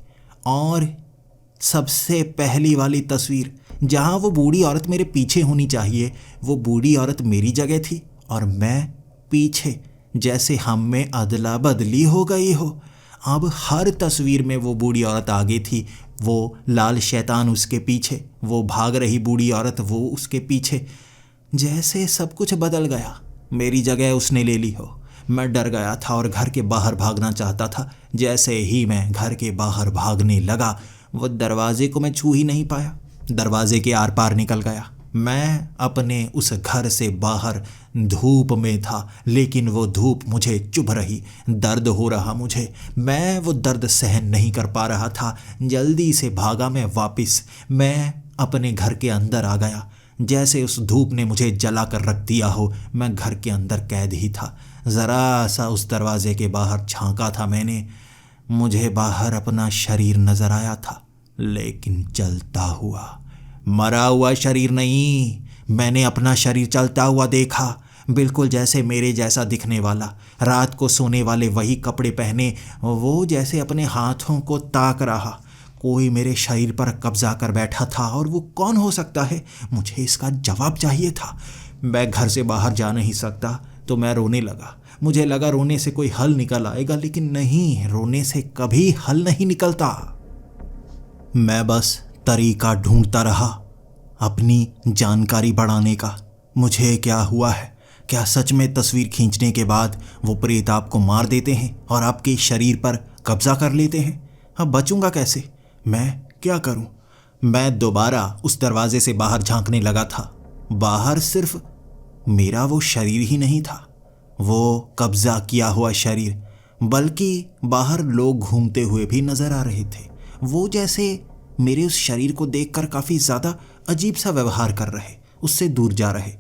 और सबसे पहली वाली तस्वीर जहां वो बूढ़ी औरत मेरे पीछे होनी चाहिए, वो बूढ़ी औरत मेरी जगह थी और मैं पीछे, जैसे हम में अदला बदली हो गई हो। अब हर तस्वीर में वो बूढ़ी औरत आगे थी, वो लाल शैतान उसके पीछे, वो भाग रही बूढ़ी औरत वो उसके पीछे। जैसे सब कुछ बदल गया, मेरी जगह उसने ले ली हो। मैं डर गया था और घर के बाहर भागना चाहता था। जैसे ही मैं घर के बाहर भागने लगा, वो दरवाजे को मैं छू ही नहीं पाया, दरवाजे के आर पार निकल गया। मैं अपने उस घर से बाहर धूप में था, लेकिन वो धूप मुझे चुभ रही, दर्द हो रहा मुझे। मैं वो दर्द सहन नहीं कर पा रहा था। जल्दी से भागा मैं वापस। मैं अपने घर के अंदर आ गया। जैसे उस धूप ने मुझे जला कर रख दिया हो। मैं घर के अंदर कैद ही था। ज़रा सा उस दरवाजे के बाहर झांका था मैंने। मुझे बाहर अपना शरीर नजर आया था, लेकिन चलता हुआ, मरा हुआ शरीर नहीं। मैंने अपना शरीर चलता हुआ देखा, बिल्कुल जैसे मेरे जैसा दिखने वाला, रात को सोने वाले वही कपड़े पहने, वो जैसे अपने हाथों को ताक रहा। कोई मेरे शरीर पर कब्जा कर बैठा था, और वो कौन हो सकता है? मुझे इसका जवाब चाहिए था। मैं घर से बाहर जा नहीं सकता, तो मैं रोने लगा। मुझे लगा रोने से कोई हल निकल आएगा, लेकिन नहीं, रोने से कभी हल नहीं निकलता। मैं बस तरीका ढूंढता रहा अपनी जानकारी बढ़ाने का। मुझे क्या हुआ है? क्या सच में तस्वीर खींचने के बाद वो प्रेत आपको मार देते हैं और आपके शरीर पर कब्जा कर लेते हैं? अब बचूंगा कैसे? मैं क्या करूं? मैं दोबारा उस दरवाजे से बाहर झांकने लगा था। बाहर सिर्फ मेरा वो शरीर ही नहीं था, वो कब्जा किया हुआ शरीर, बल्कि बाहर लोग घूमते हुए भी नजर आ रहे थे। वो जैसे मेरे उस शरीर को देखकर काफ़ी ज़्यादा अजीब सा व्यवहार कर रहे, उससे दूर जा रहे।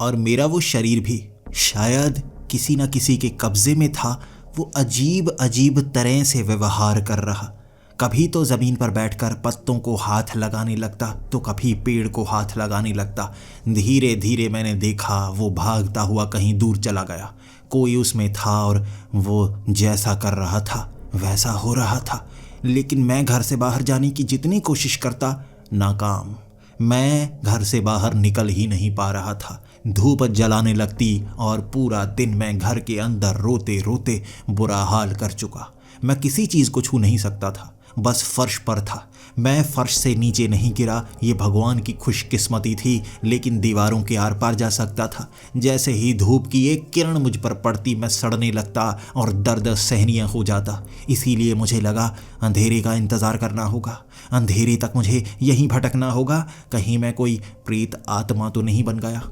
और मेरा वो शरीर भी शायद किसी न किसी के कब्जे में था। वो अजीब अजीब तरह से व्यवहार कर रहा। कभी तो ज़मीन पर बैठकर पत्तों को हाथ लगाने लगता, तो कभी पेड़ को हाथ लगाने लगता। धीरे धीरे मैंने देखा वो भागता हुआ कहीं दूर चला गया। कोई उसमें था और वो जैसा कर रहा था वैसा हो रहा था। लेकिन मैं घर से बाहर जाने की जितनी कोशिश करता, नाकाम। मैं घर से बाहर निकल ही नहीं पा रहा था। धूप जलाने लगती और पूरा दिन मैं घर के अंदर रोते रोते बुरा हाल कर चुका। मैं किसी चीज़ को छू नहीं सकता था, बस फर्श पर था। मैं फर्श से नीचे नहीं गिरा, ये भगवान की खुशकिस्मती थी, लेकिन दीवारों के आर पार जा सकता था। जैसे ही धूप की एक किरण मुझ पर पड़ती मैं सड़ने लगता और दर्द सहनीय हो जाता। इसीलिए मुझे लगा अंधेरे का इंतज़ार करना होगा, अंधेरे तक मुझे यहीं भटकना होगा, कहीं मैं कोई प्रेत आत्मा तो नहीं बन गया।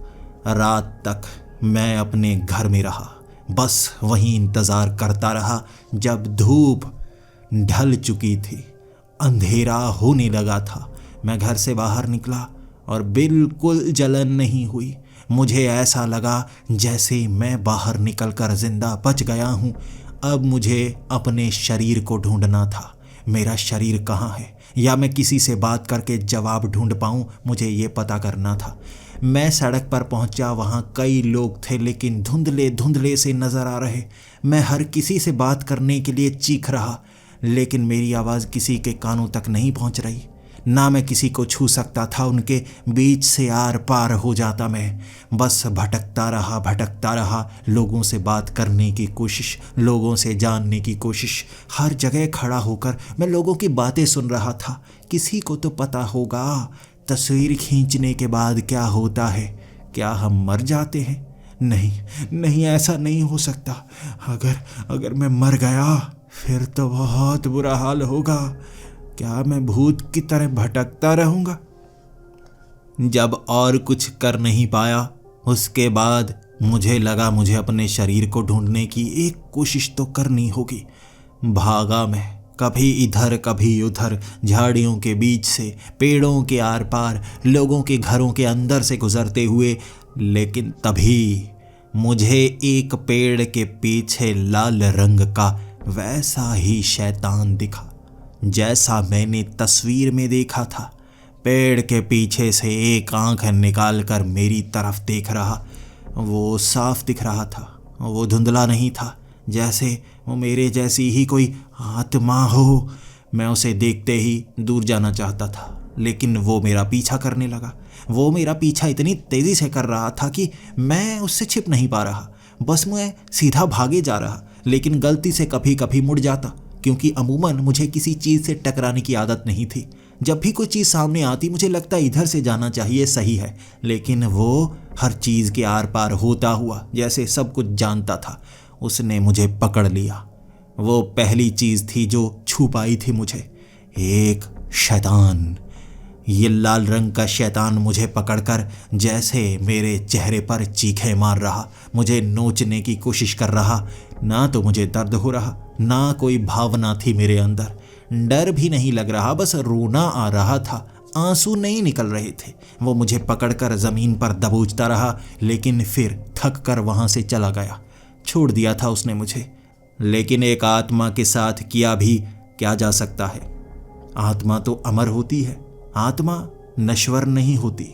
रात तक मैं अपने घर में रहा, बस वहीं इंतज़ार करता रहा। जब धूप ढल चुकी थी, अंधेरा होने लगा था, मैं घर से बाहर निकला और बिल्कुल जलन नहीं हुई। मुझे ऐसा लगा जैसे मैं बाहर निकलकर जिंदा बच गया हूँ। अब मुझे अपने शरीर को ढूंढना था। मेरा शरीर कहाँ है, या मैं किसी से बात करके जवाब ढूंढ पाऊँ, मुझे ये पता करना था। मैं सड़क पर पहुंचा, वहाँ कई लोग थे, लेकिन धुंधले धुंधले से नज़र आ रहे। मैं हर किसी से बात करने के लिए चीख रहा, लेकिन मेरी आवाज़ किसी के कानों तक नहीं पहुंच रही। ना मैं किसी को छू सकता था, उनके बीच से आर पार हो जाता। मैं बस भटकता रहा, लोगों से बात करने की कोशिश, लोगों से जानने की कोशिश। हर जगह खड़ा होकर मैं लोगों की बातें सुन रहा था। किसी को तो पता होगा, तस्वीर खींचने के बाद क्या होता है? क्या हम मर जाते हैं? नहीं नहीं, ऐसा नहीं हो सकता। अगर मैं मर गया फिर तो बहुत बुरा हाल होगा। क्या मैं भूत की तरह भटकता रहूंगा? जब और कुछ कर नहीं पाया, उसके बाद मुझे लगा मुझे अपने शरीर को ढूंढने की एक कोशिश तो करनी होगी। भागा मैं, कभी इधर कभी उधर, झाड़ियों के बीच से, पेड़ों के आर पार, लोगों के घरों के अंदर से गुजरते हुए। लेकिन तभी मुझे एक पेड़ के पीछे लाल रंग का वैसा ही शैतान दिखा जैसा मैंने तस्वीर में देखा था। पेड़ के पीछे से एक आंख निकाल कर मेरी तरफ देख रहा। वो साफ दिख रहा था, वो धुंधला नहीं था, जैसे वो मेरे जैसी ही कोई आत्मा हो। मैं उसे देखते ही दूर जाना चाहता था, लेकिन वो मेरा पीछा करने लगा। वो मेरा पीछा इतनी तेज़ी से कर रहा था कि मैं उससे छिप नहीं पा रहा। बस मैं सीधा भागे जा रहा, लेकिन गलती से कभी कभी मुड़ जाता, क्योंकि अमूमन मुझे किसी चीज़ से टकराने की आदत नहीं थी। जब भी कोई चीज़ सामने आती मुझे लगता इधर से जाना चाहिए, सही है, लेकिन वो हर चीज़ के आर पार होता हुआ जैसे सब कुछ जानता था। उसने मुझे पकड़ लिया। वो पहली चीज़ थी जो छू पाई थी मुझे, एक शैतान। ये लाल रंग का शैतान मुझे पकड़कर जैसे मेरे चेहरे पर चीखें मार रहा, मुझे नोचने की कोशिश कर रहा। ना तो मुझे दर्द हो रहा, ना कोई भावना थी मेरे अंदर, डर भी नहीं लग रहा, बस रोना आ रहा था, आंसू नहीं निकल रहे थे। वो मुझे पकड़कर ज़मीन पर दबोचता रहा, लेकिन फिर थक कर वहाँ से चला गया। छोड़ दिया था उसने मुझे। लेकिन एक आत्मा के साथ किया भी क्या जा सकता है? आत्मा तो अमर होती है, आत्मा नश्वर नहीं होती।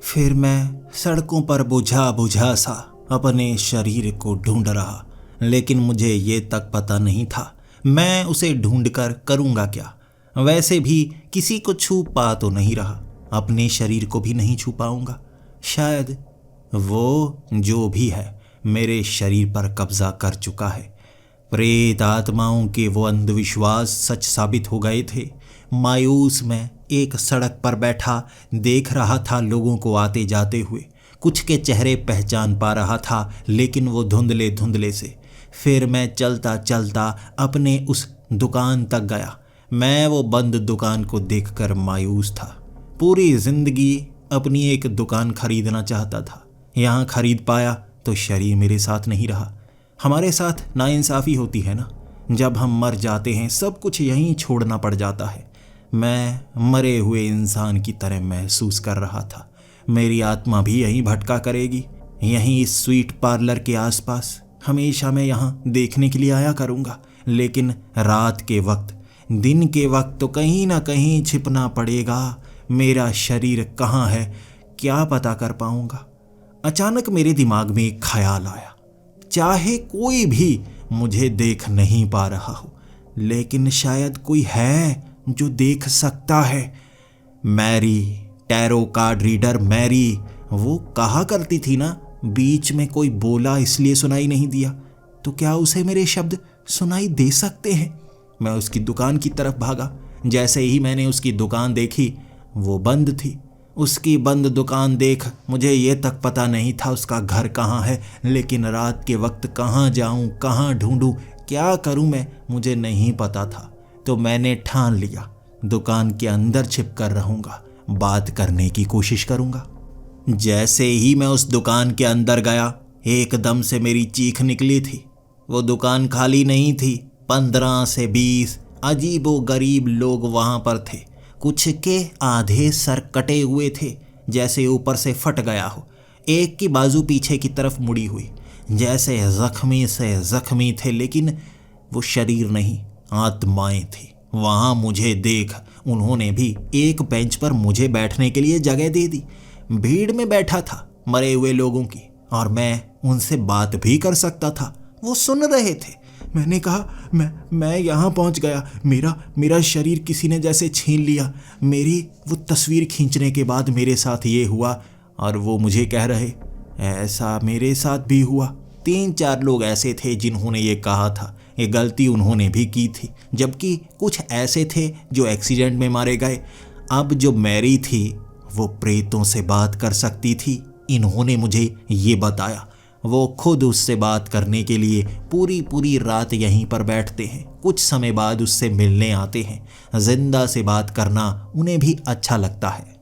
फिर मैं सड़कों पर बुझा बुझा सा अपने शरीर को ढूंढ रहा, लेकिन मुझे ये तक पता नहीं था मैं उसे ढूंढकर करूँगा क्या। वैसे भी किसी को छू पा तो नहीं रहा, अपने शरीर को भी नहीं छू पाऊँगा। शायद वो जो भी है मेरे शरीर पर कब्जा कर चुका है। प्रेत आत्माओं के वो अंधविश्वास सच साबित हो गए थे। मायूस मैं एक सड़क पर बैठा देख रहा था लोगों को आते जाते हुए। कुछ के चेहरे पहचान पा रहा था, लेकिन वो धुंधले धुंधले से। फिर मैं चलता चलता अपने उस दुकान तक गया। मैं वो बंद दुकान को देखकर मायूस था। पूरी जिंदगी अपनी एक दुकान खरीदना चाहता था। यहाँ खरीद पाया तो शरीर मेरे साथ नहीं रहा। हमारे साथ नाइंसाफ़ी होती है ना, जब हम मर जाते हैं सब कुछ यहीं छोड़ना पड़ जाता है। मैं मरे हुए इंसान की तरह महसूस कर रहा था। मेरी आत्मा भी यहीं भटका करेगी, यहीं इस स्वीट पार्लर के आसपास। हमेशा मैं यहाँ देखने के लिए आया करूँगा, लेकिन रात के वक्त, दिन के वक्त तो कहीं ना कहीं छिपना पड़ेगा। मेरा शरीर कहाँ है क्या पता कर पाऊँगा? अचानक मेरे दिमाग में एक ख्याल आया। चाहे कोई भी मुझे देख नहीं पा रहा हो, लेकिन शायद कोई है जो देख सकता है। Mary, tarot card reader Mary, वो कहा करती थी ना, बीच में कोई बोला इसलिए सुनाई नहीं दिया, तो क्या उसे मेरे शब्द सुनाई दे सकते हैं? मैं उसकी दुकान की तरफ भागा। जैसे ही मैंने उसकी दुकान देखी, वो बंद थी। उसकी बंद दुकान देख मुझे ये तक पता नहीं था उसका घर कहाँ है, लेकिन रात के वक्त कहाँ जाऊँ, कहाँ ढूंढूं, क्या करूँ मैं, मुझे नहीं पता था। तो मैंने ठान लिया, दुकान के अंदर छिप कर रहूँगा, बात करने की कोशिश करूँगा। जैसे ही मैं उस दुकान के अंदर गया, एकदम से मेरी चीख निकली थी। वो दुकान खाली नहीं थी। 15 से 20 अजीबो गरीब लोग वहाँ पर थे। कुछ के आधे सर कटे हुए थे, जैसे ऊपर से फट गया हो। एक की बाजू पीछे की तरफ मुड़ी हुई, जैसे जख्मी से जख्मी थे, लेकिन वो शरीर नहीं, आत्माएं थी। वहाँ मुझे देख उन्होंने भी एक बेंच पर मुझे बैठने के लिए जगह दे दी। भीड़ में बैठा था मरे हुए लोगों की, और मैं उनसे बात भी कर सकता था। वो सुन रहे थे। मैंने कहा, मैं यहाँ पहुँच गया, मेरा शरीर किसी ने जैसे छीन लिया। मेरी वो तस्वीर खींचने के बाद मेरे साथ ये हुआ। और वो मुझे कह रहे, ऐसा मेरे साथ भी हुआ। 3-4 लोग ऐसे थे जिन्होंने ये कहा था। ये गलती उन्होंने भी की थी, जबकि कुछ ऐसे थे जो एक्सीडेंट में मारे गए। अब जो मैरी थी वो प्रेतों से बात कर सकती थी, इन्होंने मुझे ये बताया। वो खुद उससे बात करने के लिए पूरी रात यहीं पर बैठते हैं। कुछ समय बाद उससे मिलने आते हैं। जिंदा से बात करना उन्हें भी अच्छा लगता है।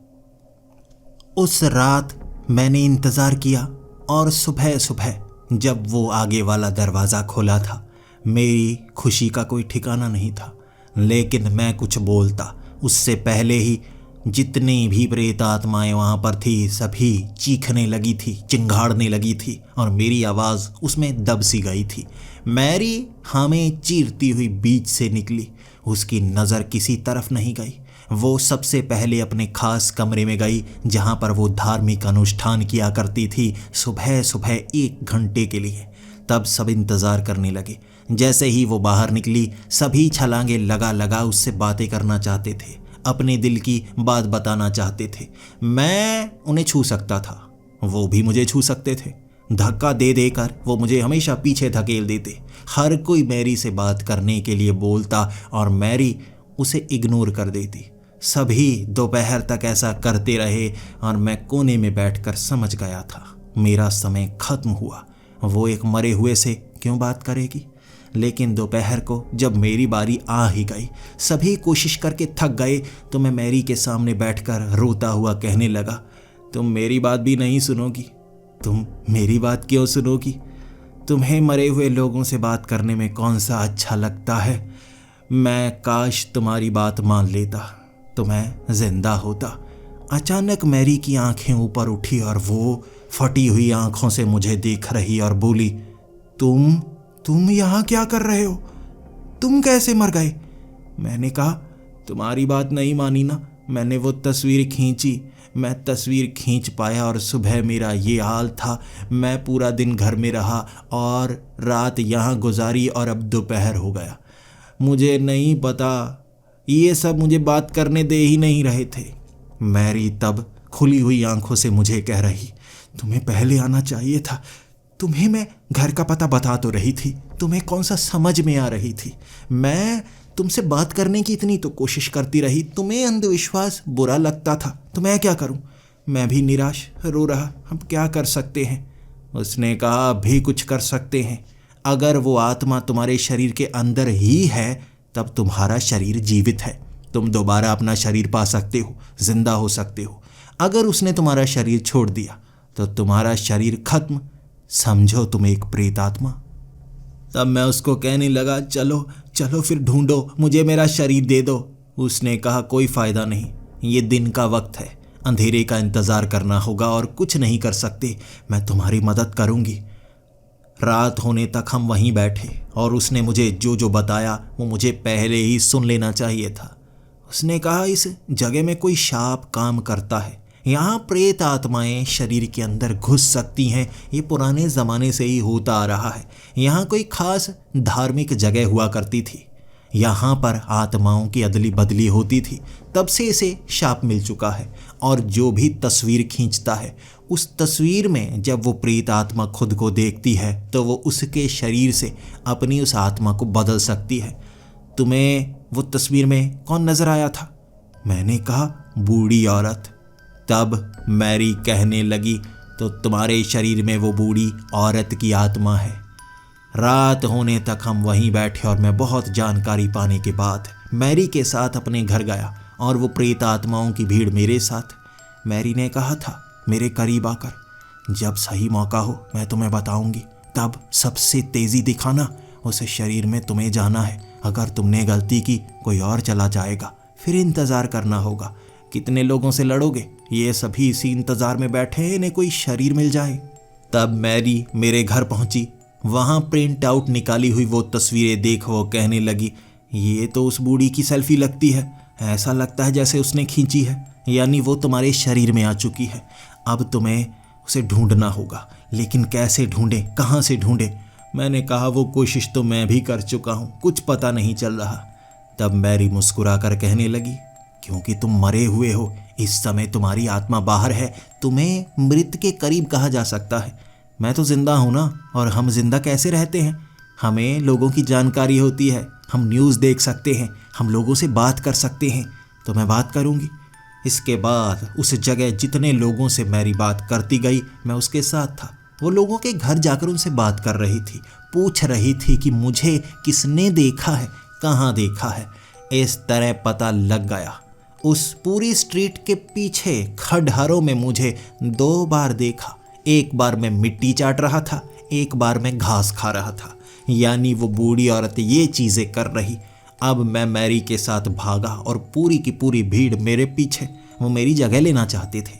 उस रात मैंने इंतज़ार किया, और सुबह सुबह जब वो आगे वाला दरवाज़ा खोला था, मेरी खुशी का कोई ठिकाना नहीं था। लेकिन मैं कुछ बोलता उससे पहले ही जितनी भी प्रेत आत्माएं वहाँ पर थी, सभी चीखने लगी थी, चिंगाड़ने लगी थी, और मेरी आवाज़ उसमें दब सी गई थी। मैरी हमें चीरती हुई बीच से निकली। उसकी नज़र किसी तरफ नहीं गई। वो सबसे पहले अपने खास कमरे में गई, जहाँ पर वो धार्मिक अनुष्ठान किया करती थी, सुबह सुबह 1 घंटे के लिए। तब सब इंतज़ार करने लगे। जैसे ही वो बाहर निकली, सभी छलांगे लगा उससे बातें करना चाहते थे, अपने दिल की बात बताना चाहते थे। मैं उन्हें छू सकता था, वो भी मुझे छू सकते थे। धक्का दे देकर वो मुझे हमेशा पीछे धकेल देते। हर कोई मैरी से बात करने के लिए बोलता, और मैरी उसे इग्नोर कर देती। सभी दोपहर तक ऐसा करते रहे, और मैं कोने में बैठकर समझ गया था मेरा समय खत्म हुआ। वो एक मरे हुए से क्यों बात करेगी? लेकिन दोपहर को जब मेरी बारी आ ही गई, सभी कोशिश करके थक गए, तो मैं मैरी के सामने बैठकर रोता हुआ कहने लगा, तुम मेरी बात भी नहीं सुनोगी? तुम मेरी बात क्यों सुनोगी? तुम्हें मरे हुए लोगों से बात करने में कौन सा अच्छा लगता है? मैं काश तुम्हारी बात मान लेता तो मैं जिंदा होता। अचानक मैरी की आंखें ऊपर उठी, और वो फटी हुई आंखों से मुझे देख रही और बोली, तुम यहाँ क्या कर रहे हो? तुम कैसे मर गए? मैंने कहा, तुम्हारी बात नहीं मानी ना, मैंने वो तस्वीर खींची। मैं तस्वीर खींच पाया, और सुबह मेरा ये हाल था। मैं पूरा दिन घर में रहा और रात यहाँ गुजारी, और अब दोपहर हो गया। मुझे नहीं पता, ये सब मुझे बात करने दे ही नहीं रहे थे। मैरी तब खुली हुई आंखों से मुझे कह रही, तुम्हें पहले आना चाहिए था। तुम्हें मैं घर का पता बता तो रही थी, तुम्हें कौन सा समझ में आ रही थी? मैं तुमसे बात करने की इतनी तो कोशिश करती रही, तुम्हें अंधविश्वास बुरा लगता था, तो मैं क्या करूं? मैं भी निराश रो रहा। अब क्या कर सकते हैं? उसने कहा, अभी कुछ कर सकते हैं। अगर वो आत्मा तुम्हारे शरीर के अंदर ही है, तब तुम्हारा शरीर जीवित है। तुम दोबारा अपना शरीर पा सकते हो, जिंदा हो सकते हो। अगर उसने तुम्हारा शरीर छोड़ दिया तो तुम्हारा शरीर खत्म। समझो तुम एक प्रेत आत्मा। तब मैं उसको कहने लगा, चलो फिर ढूंढो, मुझे मेरा शरीर दे दो। उसने कहा, कोई फ़ायदा नहीं, ये दिन का वक्त है, अंधेरे का इंतज़ार करना होगा और कुछ नहीं कर सकते। मैं तुम्हारी मदद करूँगी। रात होने तक हम वहीं बैठे, और उसने मुझे जो बताया वो मुझे पहले ही सुन लेना चाहिए था। उसने कहा, इस जगह में कोई शाप काम करता है। यहाँ प्रेत आत्माएं शरीर के अंदर घुस सकती हैं। ये पुराने ज़माने से ही होता आ रहा है। यहाँ कोई खास धार्मिक जगह हुआ करती थी। यहाँ पर आत्माओं की अदली बदली होती थी, तब से इसे शाप मिल चुका है। और जो भी तस्वीर खींचता है, उस तस्वीर में जब वो प्रेत आत्मा खुद को देखती है तो वो उसके शरीर से अपनी उस आत्मा को बदल सकती है। तुम्हें वो तस्वीर में कौन नजर आया था? मैंने कहा, बूढ़ी औरत। तब मैरी कहने लगी, तो तुम्हारे शरीर में वो बूढ़ी औरत की आत्मा है। रात होने तक हम वहीं बैठे और मैं बहुत जानकारी पाने के बाद मैरी के साथ अपने घर गया और वो प्रेत आत्माओं की भीड़ मेरे साथ। मैरी ने कहा था मेरे करीब आकर, जब सही मौका हो मैं तुम्हें बताऊंगी, तब सबसे तेजी दिखाना। उस शरीर में तुम्हें जाना है। अगर तुमने गलती की कोई और चला जाएगा, फिर इंतज़ार करना होगा। कितने लोगों से लड़ोगे? ये सभी इसी इंतज़ार में बैठे हैं इन्हें कोई शरीर मिल जाए। तब मैरी मेरे घर पहुंची। वहाँ प्रिंट आउट निकाली हुई वो तस्वीरें देख वो कहने लगी, ये तो उस बूढ़ी की सेल्फी लगती है। ऐसा लगता है जैसे उसने खींची है, यानी वो तुम्हारे शरीर में आ चुकी है। अब तुम्हें उसे ढूंढना होगा, लेकिन कैसे ढूंढे, कहाँ से ढूंढे? मैंने कहा, वो कोशिश तो मैं भी कर चुका हूँ, कुछ पता नहीं चल रहा। तब मैरी मुस्कुरा कर कहने लगी, क्योंकि तुम मरे हुए हो, इस समय तुम्हारी आत्मा बाहर है, तुम्हें मृत के करीब कहा जा सकता है। मैं तो जिंदा हूँ ना, और हम जिंदा कैसे रहते हैं? हमें लोगों की जानकारी होती है, हम न्यूज़ देख सकते हैं, हम लोगों से बात कर सकते हैं। तो मैं बात करूँगी। इसके बाद उस जगह जितने लोगों से मैरी बात करती गई, मैं उसके साथ था। वो लोगों के घर जाकर उनसे बात कर रही थी, पूछ रही थी कि मुझे किसने देखा है, कहाँ देखा है। इस तरह पता लग गया। उस पूरी स्ट्रीट के पीछे खंडहरों में मुझे 2 बार देखा। एक बार मैं मिट्टी चाट रहा था, एक बार मैं घास खा रहा था। यानी वो बूढ़ी औरत ये चीज़ें कर रही। अब मैं मैरी के साथ भागा और पूरी की पूरी भीड़ मेरे पीछे। वो मेरी जगह लेना चाहते थे।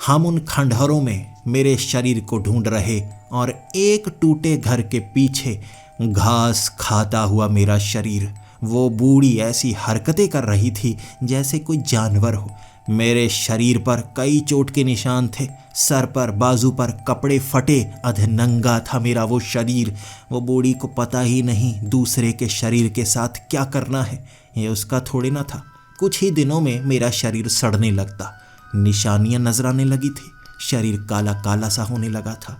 हम उन खंडहरों में मेरे शरीर को ढूंढ रहे और एक टूटे घर के पीछे घास खाता हुआ मेरा शरीर। वो बूढ़ी ऐसी हरकतें कर रही थी जैसे कोई जानवर हो। मेरे शरीर पर कई चोट के निशान थे, सर पर, बाजू पर कपड़े फटे, अधनंगा था मेरा वो शरीर। वो बूढ़ी को पता ही नहीं दूसरे के शरीर के साथ क्या करना है, ये उसका थोड़े ना था। कुछ ही दिनों में मेरा शरीर सड़ने लगता, निशानियां नजर आने लगी थी, शरीर काला काला सा होने लगा था।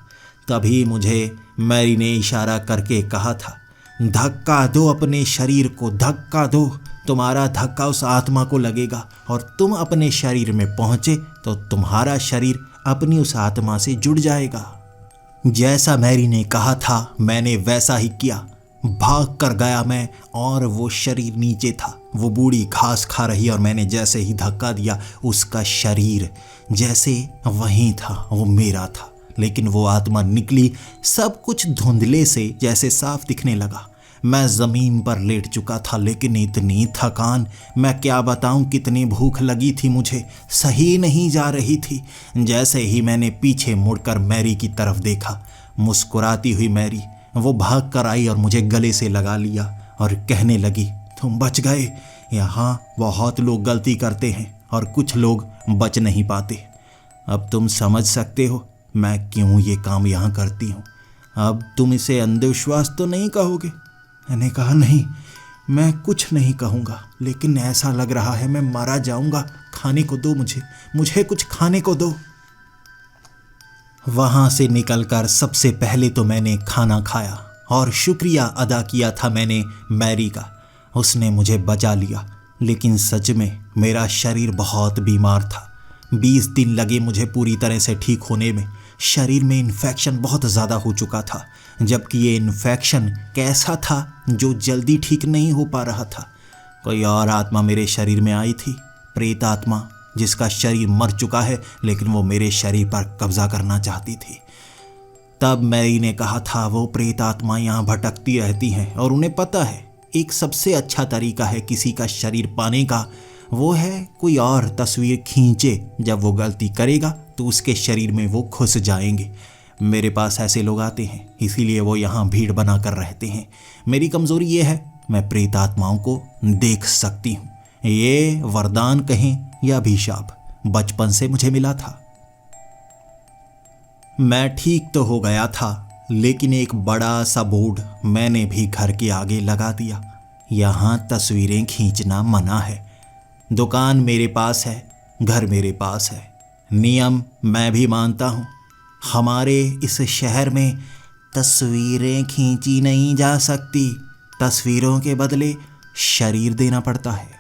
तभी मुझे मैरी ने इशारा करके कहा था, धक्का दो अपने शरीर को, धक्का दो। तुम्हारा धक्का उस आत्मा को लगेगा और तुम अपने शरीर में पहुंचे तो तुम्हारा शरीर अपनी उस आत्मा से जुड़ जाएगा। जैसा मैरी ने कहा था मैंने वैसा ही किया। भाग कर गया मैं और वो शरीर नीचे था। वो बूढ़ी घास खा रही और मैंने जैसे ही धक्का दिया उसका शरीर जैसे वहीं था, वो मेरा था। लेकिन वो आत्मा निकली, सब कुछ धुंधले से जैसे साफ दिखने लगा। मैं ज़मीन पर लेट चुका था, लेकिन इतनी थकान, मैं क्या बताऊं कितनी भूख लगी थी मुझे, सही नहीं जा रही थी। जैसे ही मैंने पीछे मुड़कर मैरी की तरफ देखा, मुस्कुराती हुई मैरी, वो भाग कर आई और मुझे गले से लगा लिया और कहने लगी, तुम बच गए। यहाँ बहुत लोग गलती करते हैं और कुछ लोग बच नहीं पाते। अब तुम समझ सकते हो मैं क्यों ये काम यहाँ करती हूँ। अब तुम इसे अंधविश्वास तो नहीं कहोगे? मैंने कहा, नहीं, मैं कुछ नहीं कहूँगा, लेकिन ऐसा लग रहा है मैं मारा जाऊँगा। खाने को दो मुझे कुछ खाने को दो। वहाँ से निकलकर सबसे पहले तो मैंने खाना खाया और शुक्रिया अदा किया था मैंने मैरी का, उसने मुझे बचा लिया। लेकिन सच में मेरा शरीर बहुत बीमार था। 20 दिन लगे मुझे पूरी तरह से ठीक होने में। शरीर में इन्फेक्शन बहुत ज़्यादा हो चुका था, जबकि ये इन्फेक्शन कैसा था जो जल्दी ठीक नहीं हो पा रहा था। कोई और आत्मा मेरे शरीर में आई थी, प्रेत आत्मा, जिसका शरीर मर चुका है, लेकिन वो मेरे शरीर पर कब्जा करना चाहती थी। तब मैरी ने कहा था वो प्रेत आत्मा यहाँ भटकती रहती हैं और उन्हें पता है एक सबसे अच्छा तरीका है किसी का शरीर पाने का, वो है कोई और तस्वीर खींचे। जब वो गलती करेगा तो उसके शरीर में वो घुस जाएंगे। मेरे पास ऐसे लोग आते हैं, इसीलिए वो यहाँ भीड़ बना कर रहते हैं। मेरी कमज़ोरी ये है, मैं प्रेत आत्माओं को देख सकती हूँ। ये वरदान कहें या अभिशाप, बचपन से मुझे मिला था। मैं ठीक तो हो गया था, लेकिन एक बड़ा सा बोर्ड मैंने भी घर के आगे लगा दिया। यहाँ तस्वीरें खींचना मना है। दुकान मेरे पास है, घर मेरे पास है, नियम मैं भी मानता हूँ। हमारे इस शहर में तस्वीरें खींची नहीं जा सकती, तस्वीरों के बदले शरीर देना पड़ता है।